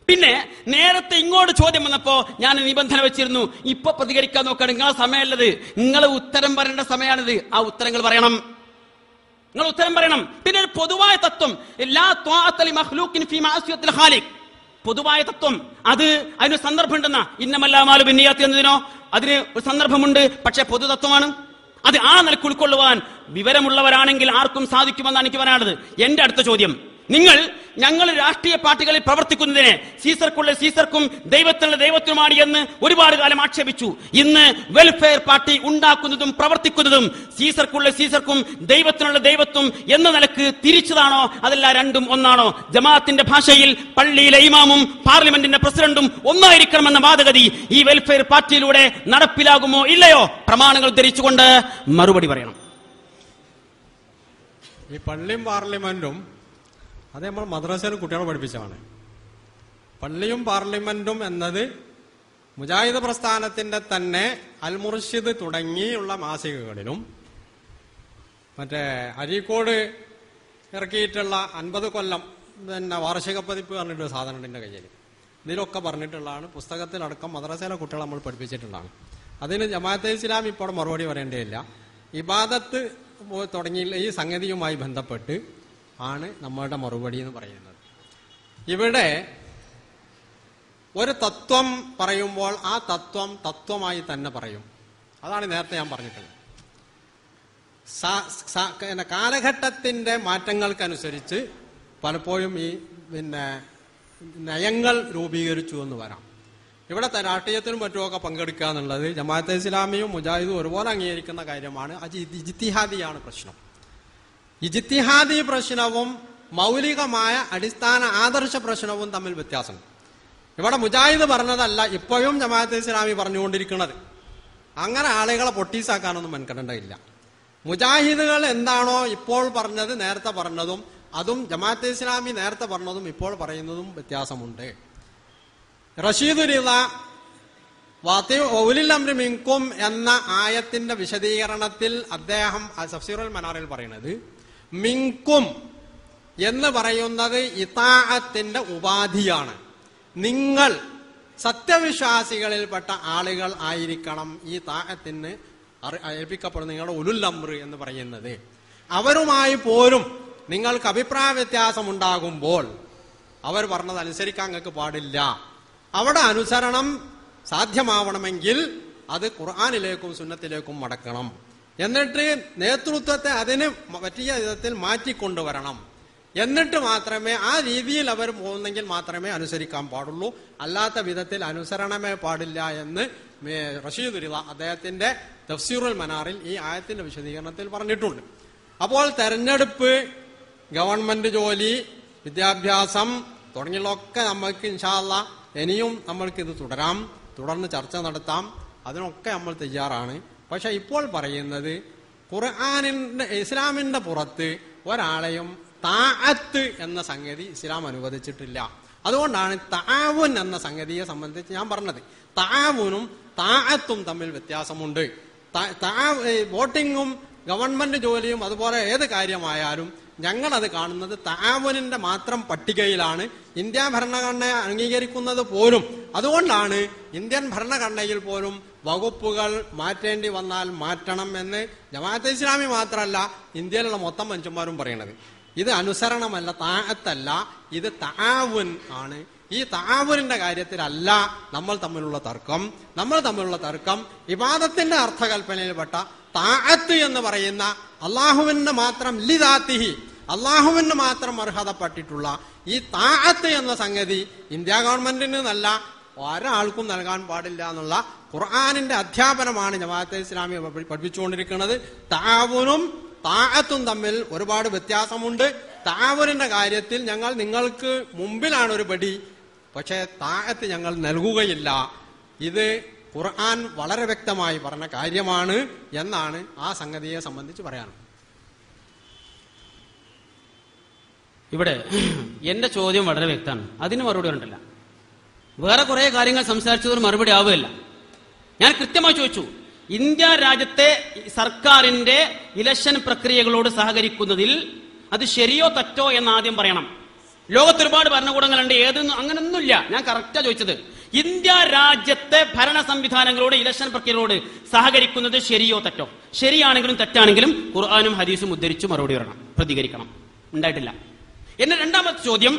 പിന്നെ നേരത്തെ ഇങ്ങോട്ട് ചോദ്യം വന്നപ്പോ ഞാൻ നിബന്ധന വെച്ചിരുന്നു, ഇപ്പൊ പ്രതികരിക്കാൻ നോക്കുകയാണ്, നിങ്ങളെ സമയമല്ലത്, നിങ്ങൾ ഉത്തരം പറയേണ്ട സമയമാണിത്. ആ ഉത്തരങ്ങൾ പറയണം, നിങ്ങൾ ഉത്തരം പറയണം. പിന്നെ ഒരു പൊതുവായ തത്വം, ലാ ത്വാഅത ലിമഖ്ലൂഖിൻ ഫീ മഅസിയത്തിൽ ഖാലിഖ്, പൊതുവായ തത്വം, അതിന് സന്ദർഭമുണ്ടെന്ന ഇന്നമല്ലാമാലു ബിന്നിയാത്ത് എന്നതിനോ അതിന് ഒരു സന്ദർഭമുണ്ട്, പക്ഷെ പൊതുതത്വമാണ്. അത് ആ നിലക്ക് ഉൾക്കൊള്ളുവാൻ വിവരമുള്ളവരാണെങ്കിൽ ആർക്കും സാധിക്കുമെന്നാണ് എനിക്ക് പറയാനുള്ളത്. എന്റെ അടുത്ത ചോദ്യം, ഞങ്ങൾ രാഷ്ട്രീയ പാർട്ടികളിൽ പ്രവർത്തിക്കുന്നതിനെ സീസർക്കുള്ള സീസർക്കും ദൈവത്തിനുള്ള ദൈവത്തിനുമാണ് എന്ന് ഒരുപാട് കാലം ആക്ഷേപിച്ചു. ഇന്ന് വെൽഫെയർ പാർട്ടി ഉണ്ടാക്കുന്നതും പ്രവർത്തിക്കുന്നതും സീസർക്കുള്ള സീസർക്കും ദൈവത്തിനുള്ള ദൈവത്വം എന്ന നിലക്ക് തിരിച്ചതാണോ അതല്ല രണ്ടും ഒന്നാണോ? ജമാഅത്തിന്റെ ഭാഷയിൽ പള്ളിയിലെ ഇമാമും പാർലമെന്റിന്റെ പ്രസിഡന്റും ഒന്നായിരിക്കണമെന്ന വാദഗതി ഈ വെൽഫെയർ പാർട്ടിയിലൂടെ നടപ്പിലാകുമോ ഇല്ലയോ? പ്രമാണങ്ങൾ ധരിച്ചുകൊണ്ട് മറുപടി പറയണം. ഈ പള്ളിയും പാർലമെന്റും അത് നമ്മൾ മദ്രസയിൽ കുട്ടികളെ പഠിപ്പിച്ചതാണ്. പള്ളിയും പാർലമെന്റും എന്നത് മുജാഹിദ് പ്രസ്ഥാനത്തിന്റെ തന്നെ അൽ മുർഷിദ് തുടങ്ങിയുള്ള മാസികകളിലും മറ്റേ അരീക്കോട് ഇറക്കിയിട്ടുള്ള 50 കൊല്ലം വാർഷിക പതിപ്പ് പറഞ്ഞിട്ടൊരു സാധനം എൻ്റെ കയ്യിൽ, ഇതിലൊക്കെ പറഞ്ഞിട്ടുള്ളതാണ്. പുസ്തകത്തിലടക്കം മദ്രസയിലെ കുട്ടികളെ നമ്മൾ പഠിപ്പിച്ചിട്ടുള്ളതാണ്. അതിന് ജമാഅത്തെ ഇസ്ലാം ഇപ്പോൾ മറുപടി പറയേണ്ടതില്ല. ഇബാദത്ത് തുടങ്ങി ഈ സംഗതിയുമായി ബന്ധപ്പെട്ട് ആണ് നമ്മളുടെ മറുപടി എന്ന് പറയുന്നത്. ഇവിടെ ഒരു തത്വം പറയുമ്പോൾ ആ തത്വമായി തന്നെ പറയും. അതാണ് നേരത്തെ ഞാൻ പറഞ്ഞിട്ടുള്ളത്. കാലഘട്ടത്തിന്റെ മാറ്റങ്ങൾക്കനുസരിച്ച് പലപ്പോഴും ഈ നയങ്ങൾ രൂപീകരിച്ചു എന്ന് വരാം. ഇവിടുത്തെ രാഷ്ട്രീയത്തിനും മറ്റുമൊക്കെ പങ്കെടുക്കുക എന്നുള്ളത് ജമാഅത്തെ ഇസ്ലാമിയും മുജാഹിദും ഒരുപോലെ അംഗീകരിക്കുന്ന കാര്യമാണ്. അത് ഇജ്തിഹാദിയാണ് പ്രശ്നം. ഇജ്തിഹാദി പ്രശ്നവും മൗലികമായ അടിസ്ഥാന ആദർശ പ്രശ്നവും തമ്മിൽ വ്യത്യാസമുണ്ട്. ഇവിടെ മുജാഹിദ് പറഞ്ഞതല്ല ഇപ്പോഴും ജമാഅത്തെ ഇസ്ലാമി പറഞ്ഞുകൊണ്ടിരിക്കുന്നത്. അങ്ങനെ ആളുകളെ പൊട്ടീസാക്കാനൊന്നും മെനക്കെടേണ്ടതില്ല. മുജാഹിദുകൾ എന്താണോ ഇപ്പോൾ പറഞ്ഞത്, നേരത്തെ പറഞ്ഞതും, അതും ജമാഅത്തെ ഇസ്ലാമി നേരത്തെ പറഞ്ഞതും ഇപ്പോൾ പറയുന്നതും വ്യത്യാസമുണ്ട്. റഷീദ് റിള ഉലിൽ അംരി മിൻകും എന്ന ആയത്തിന്റെ വിശദീകരണത്തിൽ അദ്ദേഹം തഫ്സീറുൽ മനാറിൽ പറയുന്നത്, മിൻകും എന്ന് പറയുന്നത് ഇതാഅത്തിന്റെ ഉപാധിയാണ്. നിങ്ങൾ സത്യവിശ്വാസികളിൽപ്പെട്ട ആളുകൾ ആയിരിക്കണം ഈ താഅത്തിന് ഏൽപ്പിക്കപ്പെടുന്ന നിങ്ങളുടെ ഉലുൽ അംർ എന്ന് പറയുന്നത്. അവരുമായി പോലും നിങ്ങൾക്ക് അഭിപ്രായ വ്യത്യാസം ഉണ്ടാകുമ്പോൾ അവർ പറഞ്ഞത് അനുസരിക്കാൻ നിങ്ങൾക്ക് പാടില്ല. അവിടെ അനുസരണം സാധ്യമാവണമെങ്കിൽ അത് ഖുർആനിലേക്കും സുന്നത്തിലേക്കും മടക്കണം. എന്നിട്ട് നേതൃത്വത്തെ അതിന് പറ്റിയ വിധത്തിൽ മാറ്റിക്കൊണ്ടുവരണം. എന്നിട്ട് മാത്രമേ ആ രീതിയിൽ അവർ പോകുന്നെങ്കിൽ മാത്രമേ അനുസരിക്കാൻ പാടുള്ളൂ. അല്ലാത്ത വിധത്തിൽ അനുസരണമേ പാടില്ല എന്ന് റഷീദ് റിള അദ്ദേഹത്തിന്റെ തഫ്സീറുൽ മനാറിൽ ഈ ആയത്തിന്റെ വിശദീകരണത്തിൽ പറഞ്ഞിട്ടുണ്ട്. അപ്പോൾ തെരഞ്ഞെടുപ്പ്, ഗവൺമെന്റ് ജോലി, വിദ്യാഭ്യാസം തുടങ്ങിയുള്ളതൊക്കെ നമ്മൾക്ക് ഇൻഷാ അല്ലാഹ് ഇനിയും നമ്മൾക്കിത് തുടരാം, തുടർന്ന് ചർച്ച നടത്താം. അതിനൊക്കെ നമ്മൾ തയ്യാറാണ്. പക്ഷെ ഇപ്പോൾ പറയുന്നത് ഖുർആനിന്റെ ഇസ്ലാമിന്റെ പുറത്ത് ഒരാളെയും താഅത്ത് എന്ന സംഗതി ഇസ്ലാം അനുവദിച്ചിട്ടില്ല. അതുകൊണ്ടാണ് തആവുൻ എന്ന സംഗതിയെ സംബന്ധിച്ച് ഞാൻ പറഞ്ഞത്. തആവുനും താഅത്തും തമ്മിൽ വ്യത്യാസമുണ്ട്. വോട്ടിങ്ങും ഗവൺമെന്റ് ജോലിയും അതുപോലെ ഏത് കാര്യമായാലും ഞങ്ങളത് കാണുന്നത് തആവുനിന്റെ മാത്രം പട്ടികയിലാണ്. ഇന്ത്യ ഭരണഘടന അംഗീകരിക്കുന്നത് പോലും അതുകൊണ്ടാണ് ഇന്ത്യൻ ഭരണഘടനയിൽ പോലും വകുപ്പുകൾ മാറ്റേണ്ടി വന്നാൽ മാറ്റണം എന്ന് ജമാഅത്തെ ഇസ്ലാമി മാത്രമല്ല ഇന്ത്യയിലുള്ള മൊത്തം മനുഷ്യന്മാരും പറയണത്. ഇത് അനുസരണമല്ല, താഅത്തല്ല, ഇത് തആവുൻ ആണ്. ഈ തആവുനിന്റെ കാര്യത്തിലല്ല നമ്മൾ തമ്മിലുള്ള തർക്കം. നമ്മൾ തമ്മിലുള്ള തർക്കം ഇബാദത്തിന്റെ അർത്ഥകൽപ്പനയിൽപ്പെട്ട താഅത്ത് എന്ന് പറയുന്ന അള്ളാഹുവിന് മാത്രം ലിദാത്തിഹി, അള്ളാഹുവിന് മാത്രം അർഹതപ്പെട്ടിട്ടുള്ള ഈ താഅത്ത് എന്ന സംഗതി ഇന്ത്യ ഗവൺമെന്റിന് നല്ല ഒരാൾക്കും നൽകാൻ പാടില്ല എന്നുള്ള ഖുർആനിന്റെ അധ്യാപനമാണ് ജമാഅത്തെ ഇസ്ലാമി പഠിപ്പിച്ചുകൊണ്ടിരിക്കുന്നത്. തആവുനും താഅത്തും തമ്മിൽ ഒരുപാട് വ്യത്യാസമുണ്ട്. തആവുനിന്റെ കാര്യത്തിൽ ഞങ്ങൾ നിങ്ങൾക്ക് മുമ്പിലാണ് ഒരു പടി, പക്ഷേ താഅത്ത് ഞങ്ങൾ നൽകുകയില്ല. ഇത് ഖുർആൻ വളരെ വ്യക്തമായി പറഞ്ഞ കാര്യമാണ് എന്നാണ് ആ സംഗതിയെ സംബന്ധിച്ച് പറയാനുള്ളത്. ഇവിടെ എന്റെ ചോദ്യം വളരെ വ്യക്തമാണ്, അതിന് മറുപടി ഉണ്ടല്ല. വേറെ കുറെ കാര്യങ്ങൾ സംസാരിച്ചതൊരു മറുപടി ആവുകയില്ല. ഞാൻ കൃത്യമായി ചോദിച്ചു, ഇന്ത്യ രാജ്യത്തെ സർക്കാരിന്റെ ഇലക്ഷൻ പ്രക്രിയകളോട് സഹകരിക്കുന്നതിൽ അത് ശരിയോ തെറ്റോ എന്ന് ആദ്യം പറയണം. ലോകത്ത് ഒരുപാട് ഭരണകൂടങ്ങളുണ്ട്, ഏതൊന്നും അങ്ങനൊന്നുമില്ല. ഞാൻ കറക്റ്റാ ചോദിച്ചത്, ഇന്ത്യ രാജ്യത്തെ ഭരണ സംവിധാനങ്ങളോട് ഇലക്ഷൻ പ്രക്രിയകളോട് സഹകരിക്കുന്നത് ശരിയോ തെറ്റോ? ശരിയാണെങ്കിലും തെറ്റാണെങ്കിലും ഖുർആനും ഹദീസും ഉദ്ധരിച്ച് മറുപടി പറയണം, പ്രതികരിക്കണം. ഉണ്ടായിട്ടില്ല. എന്നെ രണ്ടാമത്തെ ചോദ്യം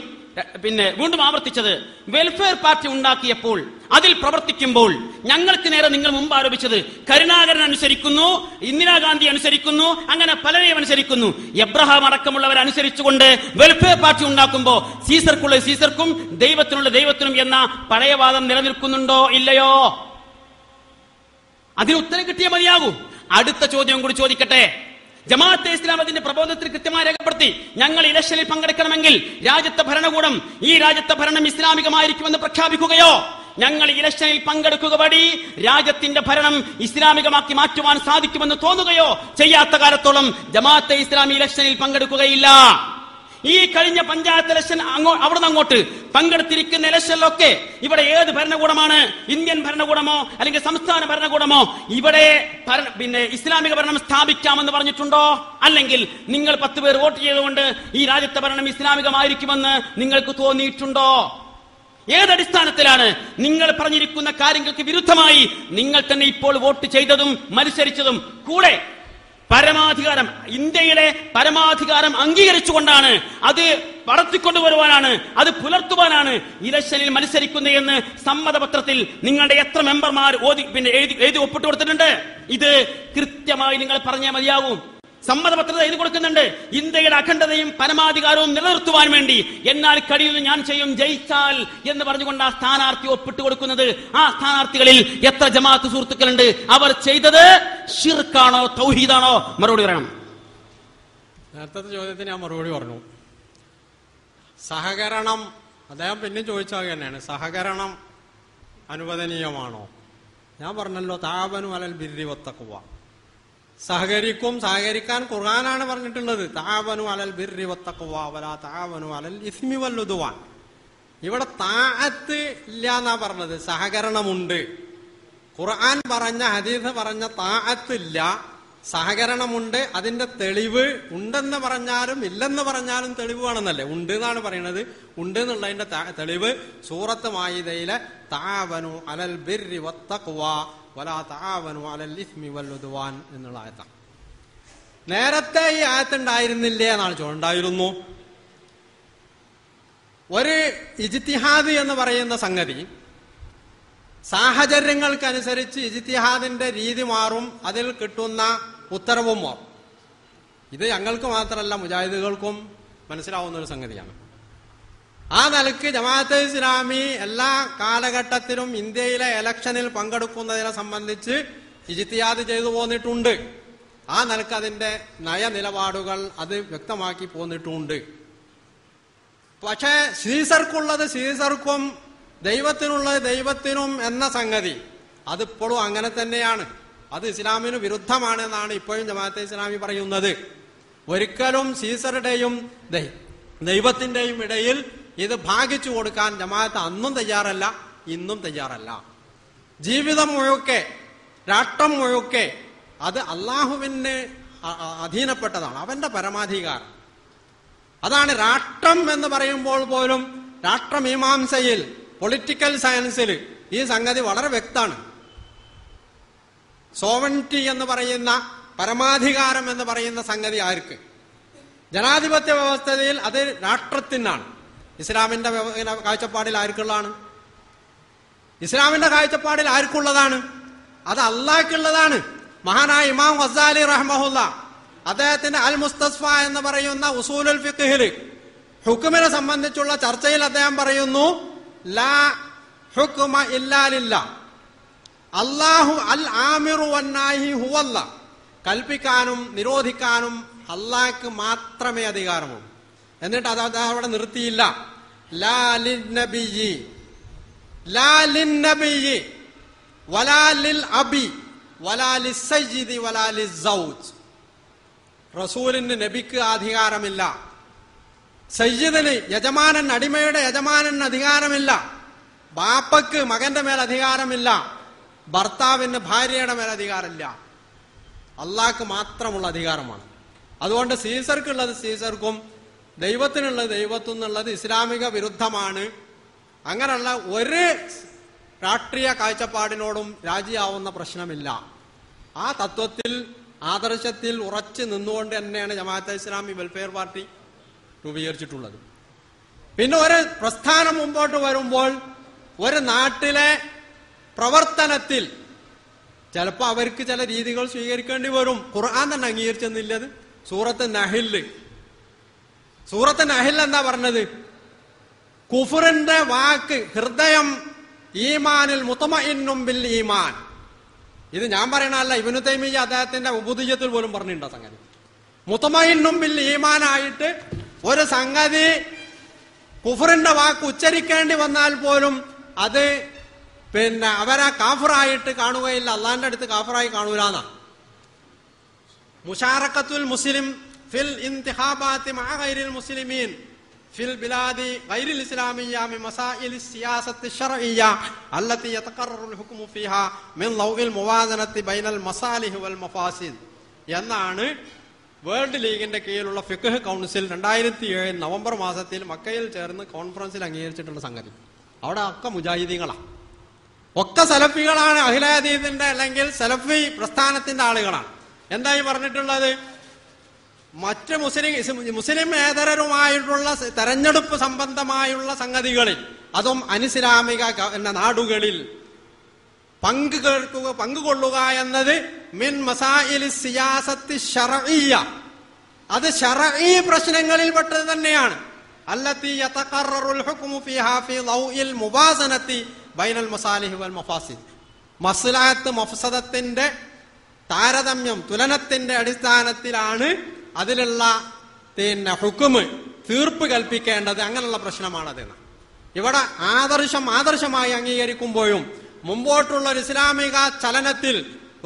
വീണ്ടും ആവർത്തിച്ചത്, വെൽഫെയർ പാർട്ടി ഉണ്ടാക്കിയപ്പോൾ അതിൽ പ്രവർത്തിക്കുമ്പോൾ ഞങ്ങൾക്ക് നേരെ നിങ്ങൾ മുമ്പ് ആരോപിച്ചത് കരുണാകരൻ അനുസരിക്കുന്നു, ഇന്ദിരാഗാന്ധി അനുസരിക്കുന്നു, അങ്ങനെ പലരെയും അനുസരിക്കുന്നു. എബ്രഹാം അടക്കമുള്ളവർ അനുസരിച്ചുകൊണ്ട് വെൽഫെയർ പാർട്ടി ഉണ്ടാക്കുമ്പോൾ സീസർക്കുള്ള സീസർക്കും ദൈവത്തിനുള്ള ദൈവത്തിനും എന്ന പഴയ വാദം നിലനിൽക്കുന്നുണ്ടോ ഇല്ലയോ? അതിന് ഉത്തരം കിട്ടിയേ മതിയാകൂ. അടുത്ത ചോദ്യം കൂടി ചോദിക്കട്ടെ. ജമാഅത്തെ ഇസ്ലാം അതിന്റെ പ്രബോധനത്തിൽ കൃത്യമായി രേഖപ്പെടുത്തി, ഞങ്ങൾ ഇലക്ഷനിൽ പങ്കെടുക്കണമെങ്കിൽ രാജ്യത്തെ ഭരണകൂടം ഈ രാജ്യത്തെ ഭരണം ഇസ്ലാമികമായിരിക്കുമെന്ന് പ്രഖ്യാപിക്കുകയോ, ഞങ്ങൾ ഇലക്ഷനിൽ പങ്കെടുക്കുക വഴി രാജ്യത്തിന്റെ ഭരണം ഇസ്ലാമികമാക്കി മാറ്റുവാൻ സാധിക്കുമെന്ന് തോന്നുകയോ ചെയ്യാത്ത കാലത്തോളം ജമാഅത്തെ ഇസ്ലാമി ഇലക്ഷനിൽ പങ്കെടുക്കുകയില്ല. ഈ കഴിഞ്ഞ പഞ്ചായത്ത് ഇലക്ഷൻ അവിടുന്ന് അങ്ങോട്ട് പങ്കെടുത്തിരിക്കുന്ന ഇലക്ഷനിലൊക്കെ ഇവിടെ ഏത് ഭരണകൂടമാണ്, ഇന്ത്യൻ ഭരണകൂടമോ അല്ലെങ്കിൽ സംസ്ഥാന ഭരണകൂടമോ ഇവിടെ ഇസ്ലാമിക ഭരണം സ്ഥാപിക്കാമെന്ന് പറഞ്ഞിട്ടുണ്ടോ? അല്ലെങ്കിൽ നിങ്ങൾ 10 പേർ വോട്ട് ചെയ്തുകൊണ്ട് ഈ രാജ്യത്തെ ഭരണം ഇസ്ലാമികമായിരിക്കുമെന്ന് നിങ്ങൾക്ക് തോന്നിയിട്ടുണ്ടോ? ഏതടിസ്ഥാനത്തിലാണ് നിങ്ങൾ പറഞ്ഞിരിക്കുന്ന കാര്യങ്ങൾക്ക് വിരുദ്ധമായി നിങ്ങൾ തന്നെ ഇപ്പോൾ വോട്ട് ചെയ്തതും മത്സരിച്ചതും? കൂടെ പരമാധികാരം, ഇന്ത്യയിലെ പരമാധികാരം അംഗീകരിച്ചുകൊണ്ടാണ് അത് വളർത്തിക്കൊണ്ടുവരുവാനാണ്, അത് പുലർത്തുവാനാണ് ഇലക്ഷനിൽ മത്സരിക്കുന്നതെന്ന് സമ്മതപത്രത്തിൽ നിങ്ങളുടെ എത്ര മെമ്പർമാർ എഴുതി ഒപ്പിട്ട് കൊടുത്തിട്ടുണ്ട്? ഇത് കൃത്യമായി നിങ്ങൾ പറഞ്ഞാൽ മതിയാവും. സമ്മതപത്രത എഴുതി കൊടുക്കുന്നുണ്ട്. ഇന്ത്യയുടെ അഖണ്ഡതയും പരമാധികാരവും നിലനിർത്തുവാൻ വേണ്ടി എന്നാൽ കഴിയുന്നത് ഞാൻ ചെയ്യും, ജയിച്ചാൽ എന്ന് പറഞ്ഞുകൊണ്ട് ആ സ്ഥാനാർത്ഥി ഒപ്പിട്ട് കൊടുക്കുന്നത്. ആ സ്ഥാനാർത്ഥികളിൽ എത്ര ജമാഅത്ത് സുഹൃത്തുക്കളുണ്ട്? അവർ ചെയ്തത് ശിർക്കാണോ തൗഹീദാണോ? മറുപടി പറയണം. നേരത്തെ ചോദ്യത്തിന് ഞാൻ മറുപടി പറഞ്ഞു. സഹകരണം, അദ്ദേഹം പിന്നെ ചോദിച്ചാൽ തന്നെയാണ്, സഹകരണം അനുവദനീയമാണോ? ഞാൻ പറഞ്ഞല്ലോ, താബനു അലൽ ബിർരി വത്തഖ്വ, സഹകരിക്കാൻ ഖുർആനാണ് പറഞ്ഞിട്ടുള്ളത്. താബനു അലൽ ബിർരി വത്തഖ്വ വലാ താബനു അലൽ ഇസ്മി വൽ ഉദ്വാൻ. ഇവിടെ താഅത്ത് ഇല്ല എന്നാ പറഞ്ഞത്, സഹകരണമുണ്ട്. ഖുർആൻ പറഞ്ഞ, ഹദീസ് പറഞ്ഞ താഅത്ത് ഇല്ല, സഹകരണമുണ്ട്. അതിന്റെ തെളിവ് ഉണ്ടെന്ന് പറഞ്ഞാലും ഇല്ലെന്ന് പറഞ്ഞാലും തെളിവ് വേണമെന്നല്ലേ? ഉണ്ട് എന്നാണ് പറയുന്നത്. ഉണ്ട് എന്നുള്ളതിന്റെ തെളിവ് സൂറത്ത് മാഇദയിലെ തആവനു അലൽ ബിർരി വത്തഖ്വ വലാ തആവനു അലൽ ഇസ്മി വൽ ഉദ്വാൻ എന്നുള്ള ആയത്താണ്. നേരത്തെ ഈ ആയത്ത് ഉണ്ടായിരുന്നില്ലേ എന്നാണ് ഉണ്ടായിരുന്നു. ഒരു ഇജ്തിഹാദ് എന്ന് പറയുന്ന സംഗതി സാഹചര്യങ്ങൾക്കനുസരിച്ച് ഇജ്തിഹാദിന്റെ രീതി മാറും, അതിൽ കിട്ടുന്ന ഉത്തരവും മാറും. ഇത് ഞങ്ങൾക്ക് മാത്രമല്ല, മുജാഹിദുകൾക്കും മനസ്സിലാവുന്ന ഒരു സംഗതിയാണ്. ആ നിലയ്ക്ക് ജമാഅത്തെ ഇസ്ലാമി എല്ലാ കാലഘട്ടത്തിലും ഇന്ത്യയിലെ ഇലക്ഷനിൽ പങ്കെടുക്കുന്നതിനെ സംബന്ധിച്ച് ഇജ്തിഹാദ് ചെയ്തു പോന്നിട്ടുണ്ട്. ആ നിലയ്ക്ക് അതിന്റെ നയനിലപാടുകൾ അത് വ്യക്തമാക്കി പോന്നിട്ടുണ്ട്. പക്ഷേ സീസർക്കുള്ളത് സീസർക്കും ദൈവത്തിനുള്ളത് ദൈവത്തിനും എന്ന സംഗതി അതിപ്പോഴും അങ്ങനെ തന്നെയാണ്. അത് ഇസ്ലാമിന് വിരുദ്ധമാണ് എന്നാണ് ഇപ്പോഴും ജമാഅത്തെ ഇസ്ലാമി പറയുന്നത്. ഒരിക്കലും സീസറുടെയും ദൈവത്തിന്റെയും ഇടയിൽ ഇത് ഭാഗിച്ചു കൊടുക്കാൻ ജമാഅത്ത് അന്നും തയ്യാറല്ല, ഇന്നും തയ്യാറല്ല. ജീവിതം മുഴുക്കെ, രാഷ്ട്രം മുഴുക്കെ അത് അള്ളാഹുവിന് അധീനപ്പെട്ടതാണ്, അവന്റെ പരമാധികാരം. അതാണ് രാഷ്ട്രം എന്ന് പറയുമ്പോൾ പോലും രാഷ്ട്രമീമാംസയിൽ, പൊളിറ്റിക്കൽ സയൻസിൽ ഈ സംഗതി വളരെ വ്യക്തമാണ്. സോവൻറ്റി എന്ന് പറയുന്ന, പരമാധികാരം എന്ന് പറയുന്ന സംഗതി ആർക്ക്? ജനാധിപത്യ വ്യവസ്ഥയിൽ അത് രാഷ്ട്രത്തിനാണ്. ഇസ്ലാമിന്റെ കാഴ്ചപ്പാടിൽ ആർക്കുള്ളതാണ്? ഇസ്ലാമിന്റെ കാഴ്ചപ്പാടിൽ ആർക്കുള്ളതാണ്? അത് അള്ളാഹ്ക്കുള്ളതാണ്. മഹാനായ ഇമാം ഗസാലി റഹ്മഹുല്ല അദ്ദേഹത്തിന്റെ അൽ മുസ്തസ്ഫ എന്ന് പറയുന്ന ഉസൂലുൽ ഫിഖ്ഹിൽ ഹുക്മിനെ സംബന്ധിച്ചുള്ള ചർച്ചയിൽ അദ്ദേഹം പറയുന്നു, ലാ ഹുക്മ ഇല്ലാ ലില്ലാ, അല്ലാഹു അൽ ആമിറു വന്നാഹി ഹുവല്ലാ, കൽപ്പിക്കാനും നിരോധിക്കാനും അള്ളാഹ്ക്ക് മാത്രമേ അധികാരമുള്ളൂ. എന്നിട്ട് അത് അവിടെ നിർത്തിയില്ല. ലാ ലിന്നബിയ്യി, ലാ ലിന്നബിയ്യി വലാ ലിൽ അബി വലാ ലിസ്സയ്യിദി വലാ ലിസ്സൗജ്. റസൂലിന്, നബിക്ക് അധികാരമില്ല. സയ്യിദിന്, യജമാനൻ, അടിമയുടെ യജമാനന് അധികാരമില്ല. ബാപ്പക്ക് മകന്റെ മേൽ അധികാരമില്ല. ഭർത്താവിന് ഭാര്യയുടെ മേൽ അധികാരമില്ല. അള്ളാഹ്ക്ക് മാത്രമുള്ള അധികാരമാണ്. അതുകൊണ്ട് സീസർക്കുള്ളത് സീസർക്കും ദൈവത്തിനുള്ളത് ദൈവത്തും എന്നുള്ളത് ഇസ്ലാമിക വിരുദ്ധമാണ്. അങ്ങനെയുള്ള ഒരു രാഷ്ട്രീയ കാഴ്ചപ്പാടിനോടും രാജിയാവുന്ന പ്രശ്നമില്ല. ആ തത്വത്തിൽ, ആദർശത്തിൽ ഉറച്ചു നിന്നുകൊണ്ട് തന്നെയാണ് ജമാഅത്തെ ഇസ്ലാമി വെൽഫെയർ പാർട്ടി രൂപീകരിച്ചിട്ടുള്ളത്. പിന്നെ ഒരു പ്രസ്ഥാനം മുമ്പോട്ട് വരുമ്പോൾ ഒരു നാട്ടിലെ പ്രവർത്തനത്തിൽ ചിലപ്പോൾ അവർക്ക് ചില രീതികൾ സ്വീകരിക്കേണ്ടി വരും. ഖുർആൻ തന്നെ അംഗീകരിച്ചെന്നില്ലത്. സൂറത്ത് നഹിൽ എന്താ പറഞ്ഞത്? കുഫറിന്റെ വാക്ക്, ഹൃദയം ഈമാനിൽ മുതമഇന്നും ബിൽ ഈമാൻ. ഇത് ഞാൻ പറയണല്ല, ഇബ്നു തൈമിയ്യ അദ്ദേഹത്തിന്റെ ഉബൂദിയ്യത്തിൽ പോലും പറഞ്ഞിട്ടുണ്ടോ സംഗതി. മുതമഇന്നും ബിൽ ഈമാനായിട്ട് ഒരു സംഗതി കുഫറിന്റെ വാക്ക് ഉച്ചരിക്കേണ്ടി വന്നാൽ പോലും അത് അവരെ കാഫിറായിട്ട് കാണുകയില്ല, അള്ളാന്റെ അടുത്ത് കാഫിറായി കാണൂലാന്നാ. മുശാറക്കത്തുൽ മുസ്ലിം ഫിൽ ഇന്തിഖാബാത്തി മഅ ഗൈരിൽ മുസ്ലിമീൻ ഫിൽ ബിലാദി ഗൈരിൽ ഇസ്ലാമിയ്യ മിൻ മസാഇലി സിയാസത്തി ശർഇയ്യ അല്ലതി യതഖററുൽ ഹുക്മു ഫീഹാ മിൻ ലൗഇൽ മുവാസനത്തി ബൈനൽ മസാലിഹി വൽ മഫാസിദ് എന്നാണ് വേൾഡ് ലീഗിന്റെ കീഴിലുള്ള ഫിഖ്ഹ് കൗൺസിൽ 2007 നവംബർ മാസത്തിൽ മക്കയിൽ ചേർന്ന് കോൺഫറൻസിൽ അംഗീകരിച്ചിട്ടുള്ള സംഗതി. അവിടെ ഒക്കെ മുജാഹിദീങ്ങളാണ്, ഒക്കെ സലഫികളാണ്, അഹ്ലെ ഹദീസിന്റെ അല്ലെങ്കിൽ സലഫി പ്രസ്ഥാനത്തിന്റെ ആളുകളാണ്. എന്തായി പറഞ്ഞിട്ടുള്ളത്? മറ്റ് മുസ്ലിമേതരരുമായിട്ടുള്ള തെരഞ്ഞെടുപ്പ് സംബന്ധമായുള്ള സംഗതികളിൽ, അതും അനിസ്ലാമിക നാടുകളിൽ പങ്കുകൊള്ളുക എന്നത് മിൻ മസായിലി സിയാസത്തി ശർഇയ്യ, അത് ശർഈ പ്രശ്നങ്ങളിൽ പെട്ടത് തന്നെയാണ്. അല്ലത്തി യതഖററുൽ ഹുക്മു ഫീഹാ ഫീ ദൗഇൽ മുവാസനത്തി ബൈനൽ മസാലിഹി വൽ മഫാസിദ്, മസ്ലഹത്ത് മഫ്സദത്തിന്റെ താരതമ്യം തുലനത്തിന്റെ അടിസ്ഥാനത്തിലാണ് അതിലുള്ള ഹുക്മ് തീർപ്പ് കൽപ്പിക്കേണ്ടത്. അങ്ങനെയുള്ള പ്രശ്നമാണത്. ഇവിടെ ആദർശമായി അംഗീകരിക്കുമ്പോഴും മുമ്പോട്ടുള്ള ഒരു ഇസ്ലാമിക ചലനത്തിൽ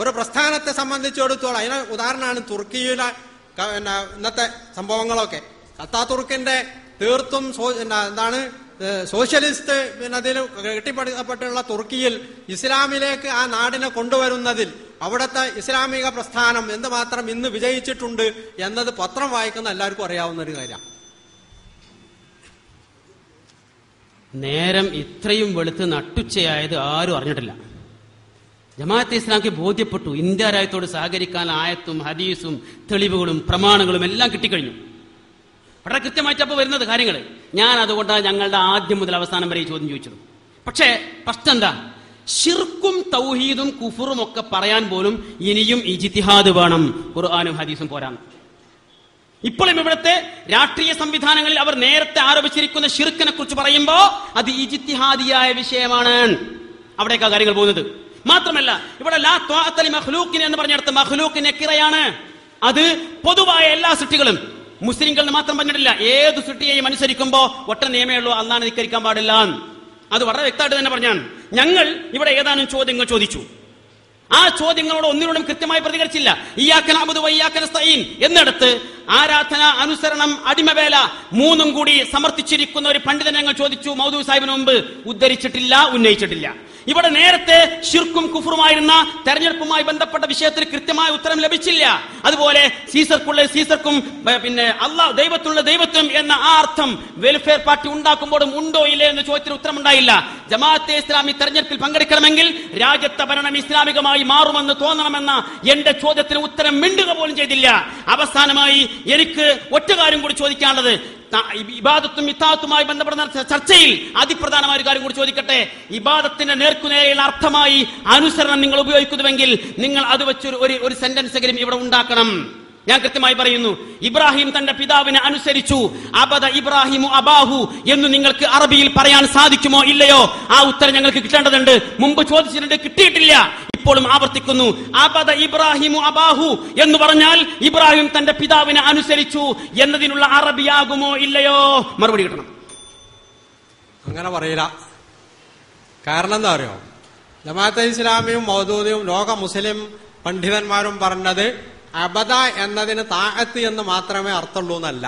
ഒരു പ്രസ്ഥാനത്തെ സംബന്ധിച്ചിടത്തോളം, അതിന് ഉദാഹരണമാണ് തുർക്കിയിലെ ഇന്നത്തെ സംഭവങ്ങളൊക്കെ. അത്താതുർക്കിന്റെ തീർത്തും സോഷ്യലിസ്റ്റ് അതിൽ കെട്ടിപ്പടുക്കപ്പെട്ടുള്ള തുർക്കിയിൽ ഇസ്ലാമിലേക്ക് ആ നാടിനെ കൊണ്ടുവരുന്നതിൽ അവിടുത്തെ ഇസ്ലാമിക പ്രസ്ഥാനം എന്തുമാത്രം ഇന്ന് വിജയിച്ചിട്ടുണ്ട് എന്നത് പത്രം വായിക്കുന്ന എല്ലാവർക്കും അറിയാവുന്ന ഒരു കാര്യമാണ്. നേരം ഇത്രയും വെളുത്ത് നട്ടുച്ചയായത് ആരും അറിഞ്ഞിട്ടില്ല. ജമാഅത്തെ ഇസ്ലാമിക്ക് ബോധ്യപ്പെട്ടു ഇന്ത്യ രാജ്യത്തോട് സഹകരിക്കാൻ ആയത്തും ഹദീസും തെളിവുകളും പ്രമാണങ്ങളും എല്ലാം കിട്ടിക്കഴിഞ്ഞു. വളരെ കൃത്യമായിട്ട് അപ്പോൾ വരുന്നത് കാര്യങ്ങൾ. ഞാൻ അതുകൊണ്ടാണ് ഞങ്ങളുടെ ആദ്യം മുതൽ അവസാനം വരെ ഈ ചോദ്യം ചോദിച്ചത്. പക്ഷേ പ്രശ്നം എന്താ? ശിർക്കും തൗഹീദും കുഫറും ഒക്കെ പറയാൻ പോലും ഇനിയും ഇജ്തിഹാദ് വേണം, ഖുർആനും ഹദീസും പോരാന്ന്. ഇപ്പോഴും ഇവിടുത്തെ രാഷ്ട്രീയ സംവിധാനങ്ങളിൽ അവർ നേരത്തെ ആരോപിച്ചിരിക്കുന്ന ശിർക്കിനെ കുറിച്ച് പറയുമ്പോ അത് ഇജ്തിഹാദിയായ വിഷയമാണ്. അവിടേക്കാ കാര്യങ്ങൾ പോകുന്നത്. മാത്രമല്ല ഇവിടെ ലാ ത്വാഅത ലി മഖ്ലൂഖിൻ എന്ന് പറഞ്ഞിടത്ത് മഖ്ലൂഖിനെ കിറയാണ്. അത് പൊതുവായ എല്ലാ സൃഷ്ടികളും, മുസ്ലിംകൾ മാത്രം പറഞ്ഞിട്ടില്ല, ഏത് സൃഷ്ടിയെയും അനുസരിക്കുമ്പോ ഒറ്റ നിയമേ ഉള്ളൂ, അല്ലാഹുവിനെ ധിക്കരിക്കാൻ പാടില്ല. അത് വളരെ വ്യക്തമായിട്ട് തന്നെ പറഞ്ഞാണ്. ഞങ്ങൾ ഇവിടെ ഏതാനും ചോദ്യങ്ങൾ ചോദിച്ചു. ആ ചോദ്യങ്ങളോട് ഒന്നിനോടും കൃത്യമായി പ്രതികരിച്ചില്ല. ഇയ്യാക നഅ്ബുദു വ ഇയ്യാക നസ്തഈൻ എന്നിടത്ത് ആരാധന, അനുസരണം, അടിമവേല മൂന്നും കൂടി സമർത്ഥിച്ചിരിക്കുന്ന ഒരു പണ്ഡിതനെ ഞങ്ങൾ ചോദിച്ചു. മൗദൂദ് സാഹിബിന് മുമ്പ് ഉദ്ധരിച്ചിട്ടില്ല, ഉന്നയിച്ചിട്ടില്ല. ഇവിടെ നേരത്തെ ശിർക്കും കുഫറുമായിരുന്ന തെരഞ്ഞെടുപ്പുമായി ബന്ധപ്പെട്ട വിഷയത്തിൽ കൃത്യമായ ഉത്തരം ലഭിച്ചില്ല. അതുപോലെ സീസർക്കുള്ള സീസർക്കും പിന്നെ അള്ളാഹ് ദൈവത്തിലുള്ള ദൈവത്വം എന്ന ആ അർത്ഥം വെൽഫെയർ പാർട്ടി ഉണ്ടാക്കുമ്പോഴും ഉണ്ടോ ഇല്ലേ എന്ന ചോദ്യത്തിന് ഉത്തരമുണ്ടായില്ല. ജമാഅത്തെ ഇസ്ലാമി തെരഞ്ഞെടുപ്പിൽ പങ്കെടുക്കണമെങ്കിൽ രാജ്യത്തെ ഭരണം ഇസ്ലാമികമായി മാറുമെന്ന് തോന്നണമെന്ന എന്റെ ചോദ്യത്തിന് ഉത്തരം മിണ്ടുക പോലും ചെയ്തില്ല. അവസാനമായി എനിക്ക് ഒറ്റ കാര്യം കൂടി ചോദിക്കാനുള്ളത്, ഇബാദത്തും ഇത്താഅത്തുമായി ബന്ധപ്പെടുന്ന ചർച്ചയിൽ അതിപ്രധാനമായ ഒരു കാര്യം കൂടി ചോദിക്കട്ടെ. ഇബാദത്തിന്റെ നേർക്കുനേരെയുള്ള അർത്ഥമായി അനുസരണം നിങ്ങൾ ഉപയോഗിക്കുന്നുവെങ്കിൽ നിങ്ങൾ അത് വെച്ച് ഒരു സെന്റൻസ് എങ്കിലും ഇവിടെ ഉണ്ടാക്കണം. ഞാൻ കൃത്യമായി പറയുന്നു, ഇബ്രാഹിം തന്റെ പിതാവിനെ അനുസരിച്ചു, അബദ ഇബ്രാഹിമു അബാഹു എന്ന് നിങ്ങൾക്ക് അറബിയിൽ പറയാൻ സാധിക്കുമോ ഇല്ലയോ? ആ ഉത്തരം ഞങ്ങൾക്ക് കിട്ടേണ്ടതുണ്ട്. മുമ്പ് ചോദിച്ചിട്ടുണ്ട്, കിട്ടിയിട്ടില്ല. ഇപ്പോഴും ആവർത്തിക്കുന്നു, അബദ ഇബ്രാഹിമു അബാഹു എന്ന് പറഞ്ഞാൽ ഇബ്രാഹിം തന്റെ പിതാവിനെ അനുസരിച്ചു എന്നതിനുള്ള അറബിയാകുമോ ഇല്ലയോ? മറുപടി കിട്ടണം. അങ്ങനെ പറയില്ല. കാരണം എന്താ അറിയോ? ജമാഅത്തെ ഇസ്ലാമിയും മൗദൂദിയും ലോക മുസ്ലിം പണ്ഡിതന്മാരും പറഞ്ഞത് അബദ എന്നതിന് താഅത്ത് എന്ന് മാത്രമേ അർത്ഥമുള്ളൂ എന്നല്ല.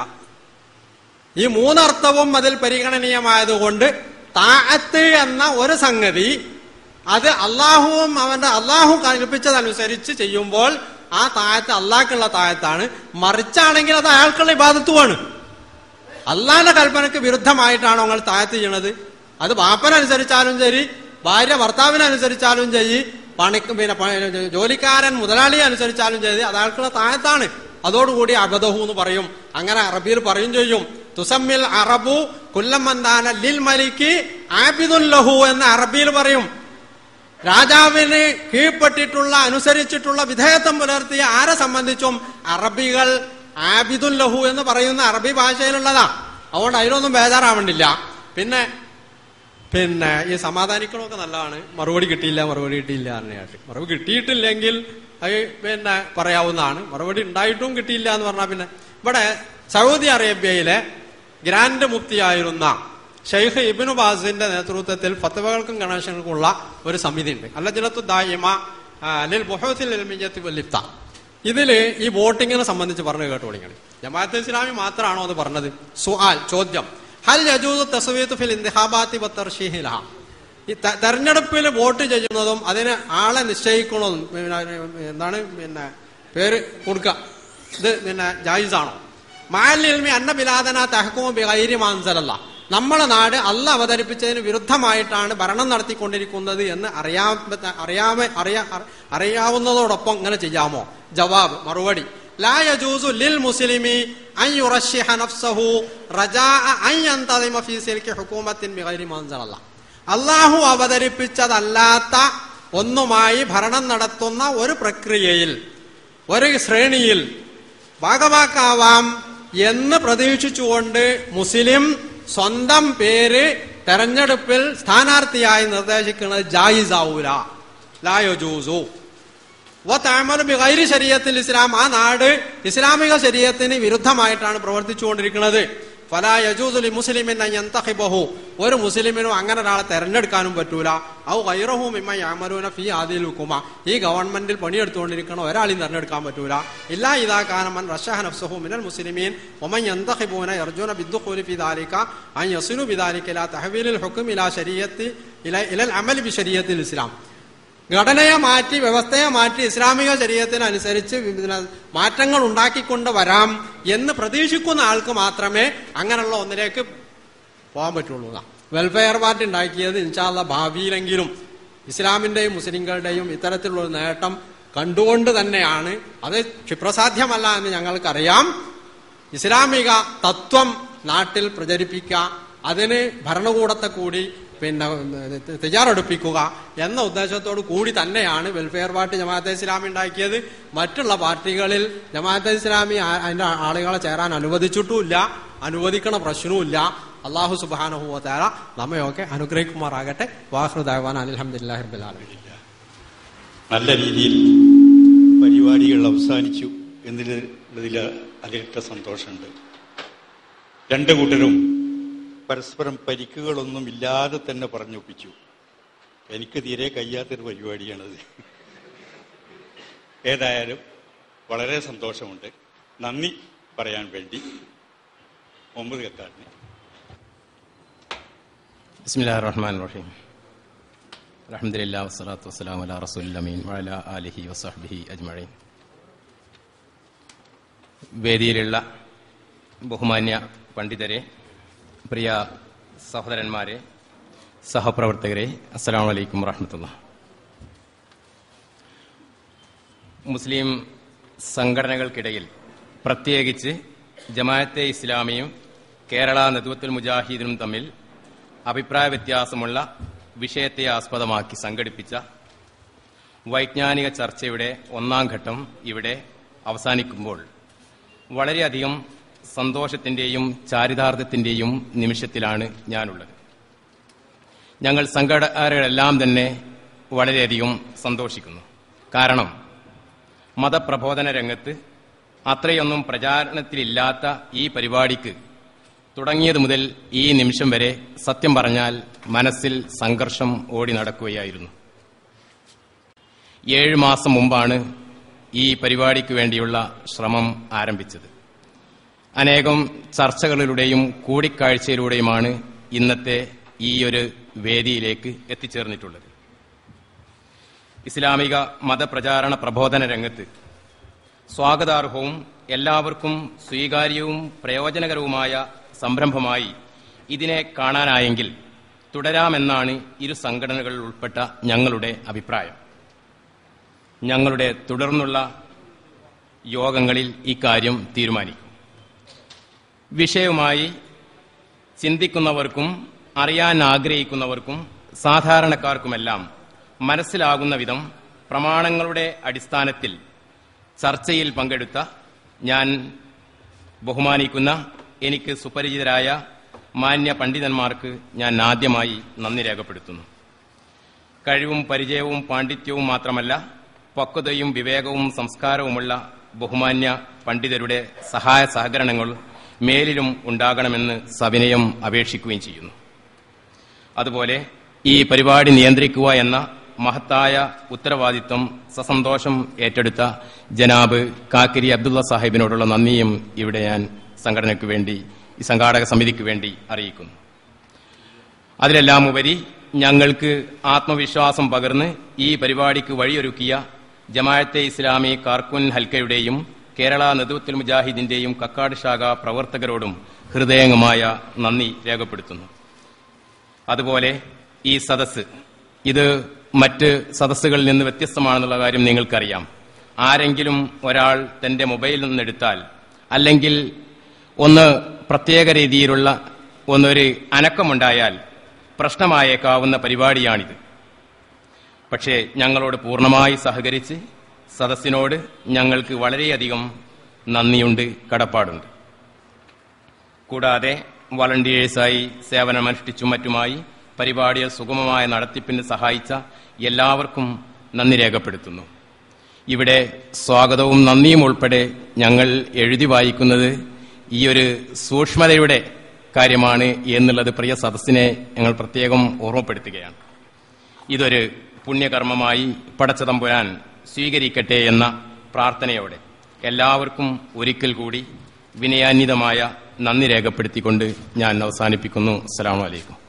ഈ മൂന്നർത്ഥവും അതിൽ പരിഗണനീയമായതുകൊണ്ട് താഅത്ത് എന്ന ഒരു സംഗതി അത് അള്ളാഹു കൽപ്പിച്ചതനുസരിച്ച് ചെയ്യുമ്പോൾ ആ താഴത്ത് അള്ളാഹ്ക്കുള്ള താഴത്താണ്. മറിച്ചാണെങ്കിൽ അത് അയാൾക്കുള്ള ഇബാദത്തുമാണ്. അള്ളാഹിന്റെ കൽപ്പനക്ക് വിരുദ്ധമായിട്ടാണോ നിങ്ങൾ താഴത്ത് ചെയ്യണത്? അത് ബാപ്പനനുസരിച്ചാലും ശരി, ഭാര്യ ഭർത്താവിനനുസരിച്ചാലും ശരി, ജോലിക്കാരൻ മുതലാളിയെ അനുസരിച്ചാലും ശരി, അത് അയാൾക്കുള്ള താഴത്താണ്. അതോടുകൂടി അബദഹു എന്ന് പറയും. അങ്ങനെ അറബിയിൽ പറയും ചെയ്യും, തുസമ്മിൽ അറബു കുല്ലമന്താന ലിൽ മലിക്ക് ആബിദുൻ ലഹു എന്ന് അറബിയിൽ പറയും. രാജാവിന് കീഴ്പ്പെട്ടിട്ടുള്ള അനുസരിച്ചിട്ടുള്ള വിധേയത്വം പുലർത്തിയ ആരെ സംബന്ധിച്ചും അറബികൾ ആബിദുൻ ലഹു എന്ന് പറയുന്ന അറബി ഭാഷയിലുള്ളതാ. അതുകൊണ്ട് അതിലൊന്നും ബേജാറാവണ്ടില്ല. പിന്നെ ഈ സമാധാനിക്കണമൊക്കെ നല്ലതാണ്. മറുപടി കിട്ടിയില്ല അറിഞ്ഞായിട്ട് മറുപടി കിട്ടിയിട്ടില്ലെങ്കിൽ അത് പറയാവുന്നതാണ്. മറുപടി ഉണ്ടായിട്ടും കിട്ടിയില്ല എന്ന് പറഞ്ഞാൽ പിന്നെ ഇവിടെ സൗദി അറേബ്യയിലെ ഗ്രാൻഡ് മുഫ്തിയായിരുന്ന ഷെയ്ഖ് ഇബ്നു ബാസിന്റെ നേതൃത്വത്തിൽ ഫത്വകൾക്കും ഗണേശങ്ങൾക്കുള്ള ഒരു സമിതി ഉണ്ട്, അല്ലജനത്തു ദായിമ ലിൽ ബുഹൂസിൽ ഇൽമിയ്യത്തി വൽ ഇഫ്താ. ഇതില് ഈ വോട്ടിങ്ങിനെ സംബന്ധിച്ച് പറഞ്ഞു കേട്ടുകൊടുക്കണം. ജമാഅത്തെ ഇസ്ലാമി മാത്രമാണോ അത് പറഞ്ഞത്? സുആൽ, ചോദ്യം, ഹൽ യജൂസു തസ്വീതു ഫിൽ ഇന്തിഖാബാത്തി വതർശീഹി ലഹ. ഈ തെരഞ്ഞെടുപ്പിൽ വോട്ട് ചെയ്യുന്നതും അതിന് ആളെ നിശ്ചയിക്കുന്നതും പേര് കൊടുക്കുക, ഇത് ജായിസാണോ? മഅൽ ഇൽമി അന്ന ബിലാദന തഹ്കുമു ബിഗൈരി മാ അൻസലല്ലാഹ്. നമ്മളെ നാട് അള്ളാഹ് അവതരിപ്പിച്ചതിന് വിരുദ്ധമായിട്ടാണ് ഭരണം നടത്തിക്കൊണ്ടിരിക്കുന്നത് എന്ന് അറിയാവുന്നതോടൊപ്പം ഇങ്ങനെ ചെയ്യാമോ? ജവാബ്, മറുപടി, ലാ യജൂസു ലിൽ മുസ്ലിമി അൻ യുറശ്ശിഹ നഫ്സഹു റജാഅ അൻ യന്തദിമ ഫീ സിൽകി ഹുകൂമത്തിൻ ബിഗൈരി മൻസലല്ലാഹ്. അല്ലാഹു അവതരിപ്പിച്ചതല്ലാത്ത ഒന്നുമായി ഭരണം നടത്തുന്ന ഒരു പ്രക്രിയയിൽ, ഒരു ശ്രേണിയിൽ ഭാഗവാക്കാവാം എന്ന് പ്രതീക്ഷിച്ചുകൊണ്ട് മുസ്ലിം സ്വന്തം പേര് തെരഞ്ഞെടുപ്പിൽ സ്ഥാനാർത്ഥിയായി നിർദ്ദേശിക്കുന്നത് ജായിസാവൂല, ലാ യജൂസു. വതഅമലു ബിഗൈരി ശരീഅത്തിൽ ഇസ്ലാം, ആ നാട് ഇസ്ലാമിക ശരീഅത്തിന് വിരുദ്ധമായിട്ടാണ് പ്രവർത്തിച്ചുകൊണ്ടിരിക്കുന്നത്. ഫലാ യജൂസു ലി മുസ്ലിമിൻ അൻ യന്തഖിബഹു, ഒരു മുസ്ലിമിനും അങ്ങനെ ഒരാളെ തെരഞ്ഞെടുക്കാനും പറ്റൂല. ഔ ഗൈറഹു മിമ്മൻ യഅമലൂന ഫീ ഹാദിൽ ഹുകുമ, ഈ ഗവൺമെന്റിൽ പണിയെടുത്തുകൊണ്ടിരിക്കണ ഒരാളെയും തെരഞ്ഞെടുക്കാൻ പറ്റൂല. ഇല്ലാ ഇദാ കാന മൻ റശഹ നഫ്സഹു മിനൽ മുസ്ലിമീൻ വമൻ യന്തഖിബൂന യർജൂന ബിദ്ദുഖൂലി ഫീ ദാലിക അൻ യസിലു ബിദാലിക ഇലാ തഹ്വീലിൽ ഹുക്ം ഇലാ ശരീഅത്തി ഇലൽ അമൽ ബി ശരീഅത്തിൽ ഇസ്ലാം. ഘടനയെ മാറ്റി, വ്യവസ്ഥയെ മാറ്റി ഇസ്ലാമിക ശരീഅത്തിനനുസരിച്ച് മാറ്റങ്ങൾ ഉണ്ടാക്കിക്കൊണ്ട് വരാം എന്ന് പ്രതീക്ഷിക്കുന്ന ആൾക്ക് മാത്രമേ അങ്ങനെയുള്ള ഒന്നിലേക്ക് പോകാൻ പറ്റുള്ളൂ. വെൽഫെയർ പാർട്ടി ഉണ്ടാക്കിയത് ഇൻഷാ അല്ലാഹ് ഭാവിയിലെങ്കിലും ഇസ്ലാമിന്റെയും മുസ്ലിങ്ങളുടെയും ഇത്തരത്തിലുള്ള നേട്ടം കണ്ടുകൊണ്ട് തന്നെയാണ്. അത് ക്ഷിപ്രസാധ്യമല്ല എന്ന് ഞങ്ങൾക്കറിയാം. ഇസ്ലാമിക തത്വം നാട്ടിൽ പ്രചരിപ്പിക്കുക, അതിന് ഭരണകൂടത്തെ കൂടി തയ്യാറെടുപ്പിക്കുക എന്ന ഉദ്ദേശത്തോടു കൂടി തന്നെയാണ് വെൽഫെയർ പാർട്ടി ജമാഅത്തെ ഇസ്ലാമി ഉണ്ടാക്കിയത്. മറ്റുള്ള പാർട്ടികളിൽ ജമാഅത്തെ ഇസ്ലാമി അതിന്റെ ആളുകളെ ചേരാൻ അനുവദിച്ചിട്ടുമില്ല, അനുവദിക്കണ പ്രശ്നവുമില്ല. അല്ലാഹു സുബ്ഹാനഹു വ തആല നമ്മയൊക്കെ അനുഗ്രഹിക്കുമാറാകട്ടെ. വാഖിറു ദഅവാന അൽഹംദുലില്ലാഹി റബ്ബിൽ ആലമീൻ. നല്ല രീതിയിൽ പരിപാടികൾ അവസാനിച്ചു എന്നതിൽ അതിലിട്ട സന്തോഷമുണ്ട്. രണ്ടു കൂട്ടരും പരസ്പരം പരിക്കുകളൊന്നും ഇല്ലാതെ തന്നെ പറഞ്ഞൊപ്പിച്ചു. എനിക്ക് തീരെ കഴിയാത്തൊരു പരിപാടിയാണത്. ഏതായാലും വളരെ സന്തോഷമുണ്ട്. നന്ദി പറയാൻ വേണ്ടി മുഹമ്മദ് ഖത്താറിനെ. ബിസ്മില്ലാഹിർ റഹ്മാനിർ റഹീം. അൽഹംദുലില്ലാഹി വസ്സലാത്തു വസ്സലാമു അലാ റസൂലിൽ അമീൻ വഅലാ ആലിഹി വസഹ്ബിഹി അജ്മഈൻ. വേദിയിലുള്ള ബഹുമാന്യ പണ്ഡിതരെ, പ്രിയ സഹോദരന്മാരെ, സഹപ്രവർത്തകരെ, അസ്സലാമു അലൈക്കും വറഹ്മത്തുള്ളാഹി. മുസ്ലിം സംഘടനകൾക്കിടയിൽ പ്രത്യേകിച്ച് ജമാഅത്തെ ഇസ്ലാമിയും കേരള നദ്വത്തുൽ മുജാഹിദീനും തമ്മിൽ അഭിപ്രായ വ്യത്യാസമുള്ള വിഷയത്തെ ആസ്പദമാക്കി സംഘടിപ്പിച്ച വൈജ്ഞാനിക ചർച്ചയുടെ ഒന്നാം ഘട്ടം ഇവിടെ അവസാനിക്കുമ്പോൾ വളരെയധികം സന്തോഷത്തിന്റെയും ചാരിതാർത്ഥ്യത്തിന്റെയും നിമിഷത്തിലാണ് ഞാനുള്ളത്. ഞങ്ങൾ സംഘടനകളെല്ലാം തന്നെ വളരെയധികം സന്തോഷിക്കുന്നു. കാരണം മതപ്രബോധന രംഗത്ത് അത്രയൊന്നും പ്രചാരണത്തിലില്ലാത്ത ഈ പരിപാടിക്ക് തുടങ്ങിയത് മുതൽ ഈ നിമിഷം വരെ സത്യം പറഞ്ഞാൽ മനസ്സിൽ സംഘർഷം ഓടി നടക്കുകയായിരുന്നു. 7 മാസം മുമ്പാണ് ഈ പരിപാടിക്ക് വേണ്ടിയുള്ള ശ്രമം ആരംഭിച്ചത്. അനേകം ചർച്ചകളിലൂടെയും കൂടിക്കാഴ്ചയിലൂടെയുമാണ് ഇന്നത്തെ ഈ ഒരു വേദിയിലേക്ക് എത്തിച്ചേർന്നിട്ടുള്ളത്. ഇസ്ലാമിക മതപ്രചാരണ പ്രബോധന രംഗത്ത് സ്വാഗതാർഹവും എല്ലാവർക്കും സ്വീകാര്യവും പ്രയോജനകരവുമായ സംരംഭമായി ഇതിനെ കാണാനായെങ്കിൽ തുടരാമെന്നാണ് ഇരു സംഘടനകളിൽ ഉൾപ്പെട്ട ഞങ്ങളുടെ അഭിപ്രായം. ഞങ്ങളുടെ തുടർന്നുള്ള യോഗങ്ങളിൽ ഇക്കാര്യം തീരുമാനിക്കും. വിഷയവുമായി ചിന്തിക്കുന്നവർക്കും അറിയാൻ ആഗ്രഹിക്കുന്നവർക്കും സാധാരണക്കാർക്കുമെല്ലാം മനസ്സിലാകുന്ന വിധം പ്രമാണങ്ങളുടെ അടിസ്ഥാനത്തിൽ ചർച്ചയിൽ പങ്കെടുത്ത ഞാൻ ബഹുമാനിക്കുന്ന എനിക്ക് സുപരിചിതരായ മാന്യ പണ്ഡിതന്മാർക്ക് ഞാൻ ആദ്യമായി നന്ദി രേഖപ്പെടുത്തുന്നു. കഴിവും പരിചയവും പാണ്ഡിത്യവും മാത്രമല്ല, പക്വതയും വിവേകവും സംസ്കാരവുമുള്ള ബഹുമാന്യ പണ്ഡിതരുടെ സഹായ സഹകരണങ്ങൾ മേലിലും ഉണ്ടാകണമെന്ന് സവിനയം അപേക്ഷിക്കുകയും ചെയ്യുന്നു. അതുപോലെ ഈ പരിപാടി നിയന്ത്രിക്കുക എന്ന മഹത്തായ ഉത്തരവാദിത്വം സസന്തോഷം ഏറ്റെടുത്ത ജനാബ് കാക്കിരി അബ്ദുള്ള സാഹിബിനോടുള്ള നന്ദിയും ഇവിടെ ഞാൻ സംഘടനയ്ക്ക് വേണ്ടി, ഈ സംഘാടക സമിതിക്ക് വേണ്ടി അറിയിക്കുന്നു. അതിലെല്ലാം ഉപരി ഞങ്ങൾക്ക് ആത്മവിശ്വാസം പകർന്ന് ഈ പരിപാടിക്ക് വഴിയൊരുക്കിയ ജമാഅത്തെ ഇസ്ലാമി കാർക്കുൻ ഹൽക്കയുടെയും കേരള നദ്വത്തുൽ മുജാഹിദിന്റെയും കക്കാട് ശാഖ പ്രവർത്തകരോടും ഹൃദയംഗമായ നന്ദി രേഖപ്പെടുത്തുന്നു. അതുപോലെ ഈ സദസ്സ് ഇത് മറ്റ് സദസ്സുകളിൽ നിന്ന് വ്യത്യസ്തമാണെന്നുള്ള കാര്യം നിങ്ങൾക്കറിയാം. ആരെങ്കിലും ഒരാൾ തന്റെ മൊബൈലിൽ നിന്നെടുത്താൽ അല്ലെങ്കിൽ ഒന്ന് പ്രത്യേക രീതിയിലുള്ള ഒന്നൊരു അനക്കമുണ്ടായാൽ പ്രശ്നമായേക്കാവുന്ന പരിപാടിയാണിത്. പക്ഷേ ഞങ്ങളോട് പൂർണ്ണമായി സഹകരിച്ച് സദസ്സിനോട് ഞങ്ങൾക്ക് വളരെയധികം നന്ദിയുണ്ട്, കടപ്പാടുണ്ട്. കൂടാതെ വളണ്ടിയേഴ്സായി സേവനമനുഷ്ഠിച്ചും മറ്റുമായി പരിപാടിയെ സുഗമമായ നടത്തിപ്പിന് സഹായിച്ച എല്ലാവർക്കും നന്ദി രേഖപ്പെടുത്തുന്നു. ഇവിടെ സ്വാഗതവും നന്ദിയും ഉൾപ്പെടെ ഞങ്ങൾ എഴുതി വായിക്കുന്നത് ഈ ഒരു സൂക്ഷ്മതയുടെ കാര്യമാണ് എന്നുള്ളത് പ്രിയ സദസ്സിനെ ഞങ്ങൾ പ്രത്യേകം ഓർമ്മപ്പെടുത്തുകയാണ്. ഇതൊരു പുണ്യകർമ്മമായി പടച്ചതമ്പുരാൻ സ്വീകരിക്കട്ടെ എന്ന പ്രാർത്ഥനയോടെ എല്ലാവർക്കും ഒരിക്കൽ കൂടി വിനയാന്വിതമായ നന്ദി രേഖപ്പെടുത്തിക്കൊണ്ട് ഞാൻ അവസാനിപ്പിക്കുന്നു. അസ്സലാമു അലൈക്കും.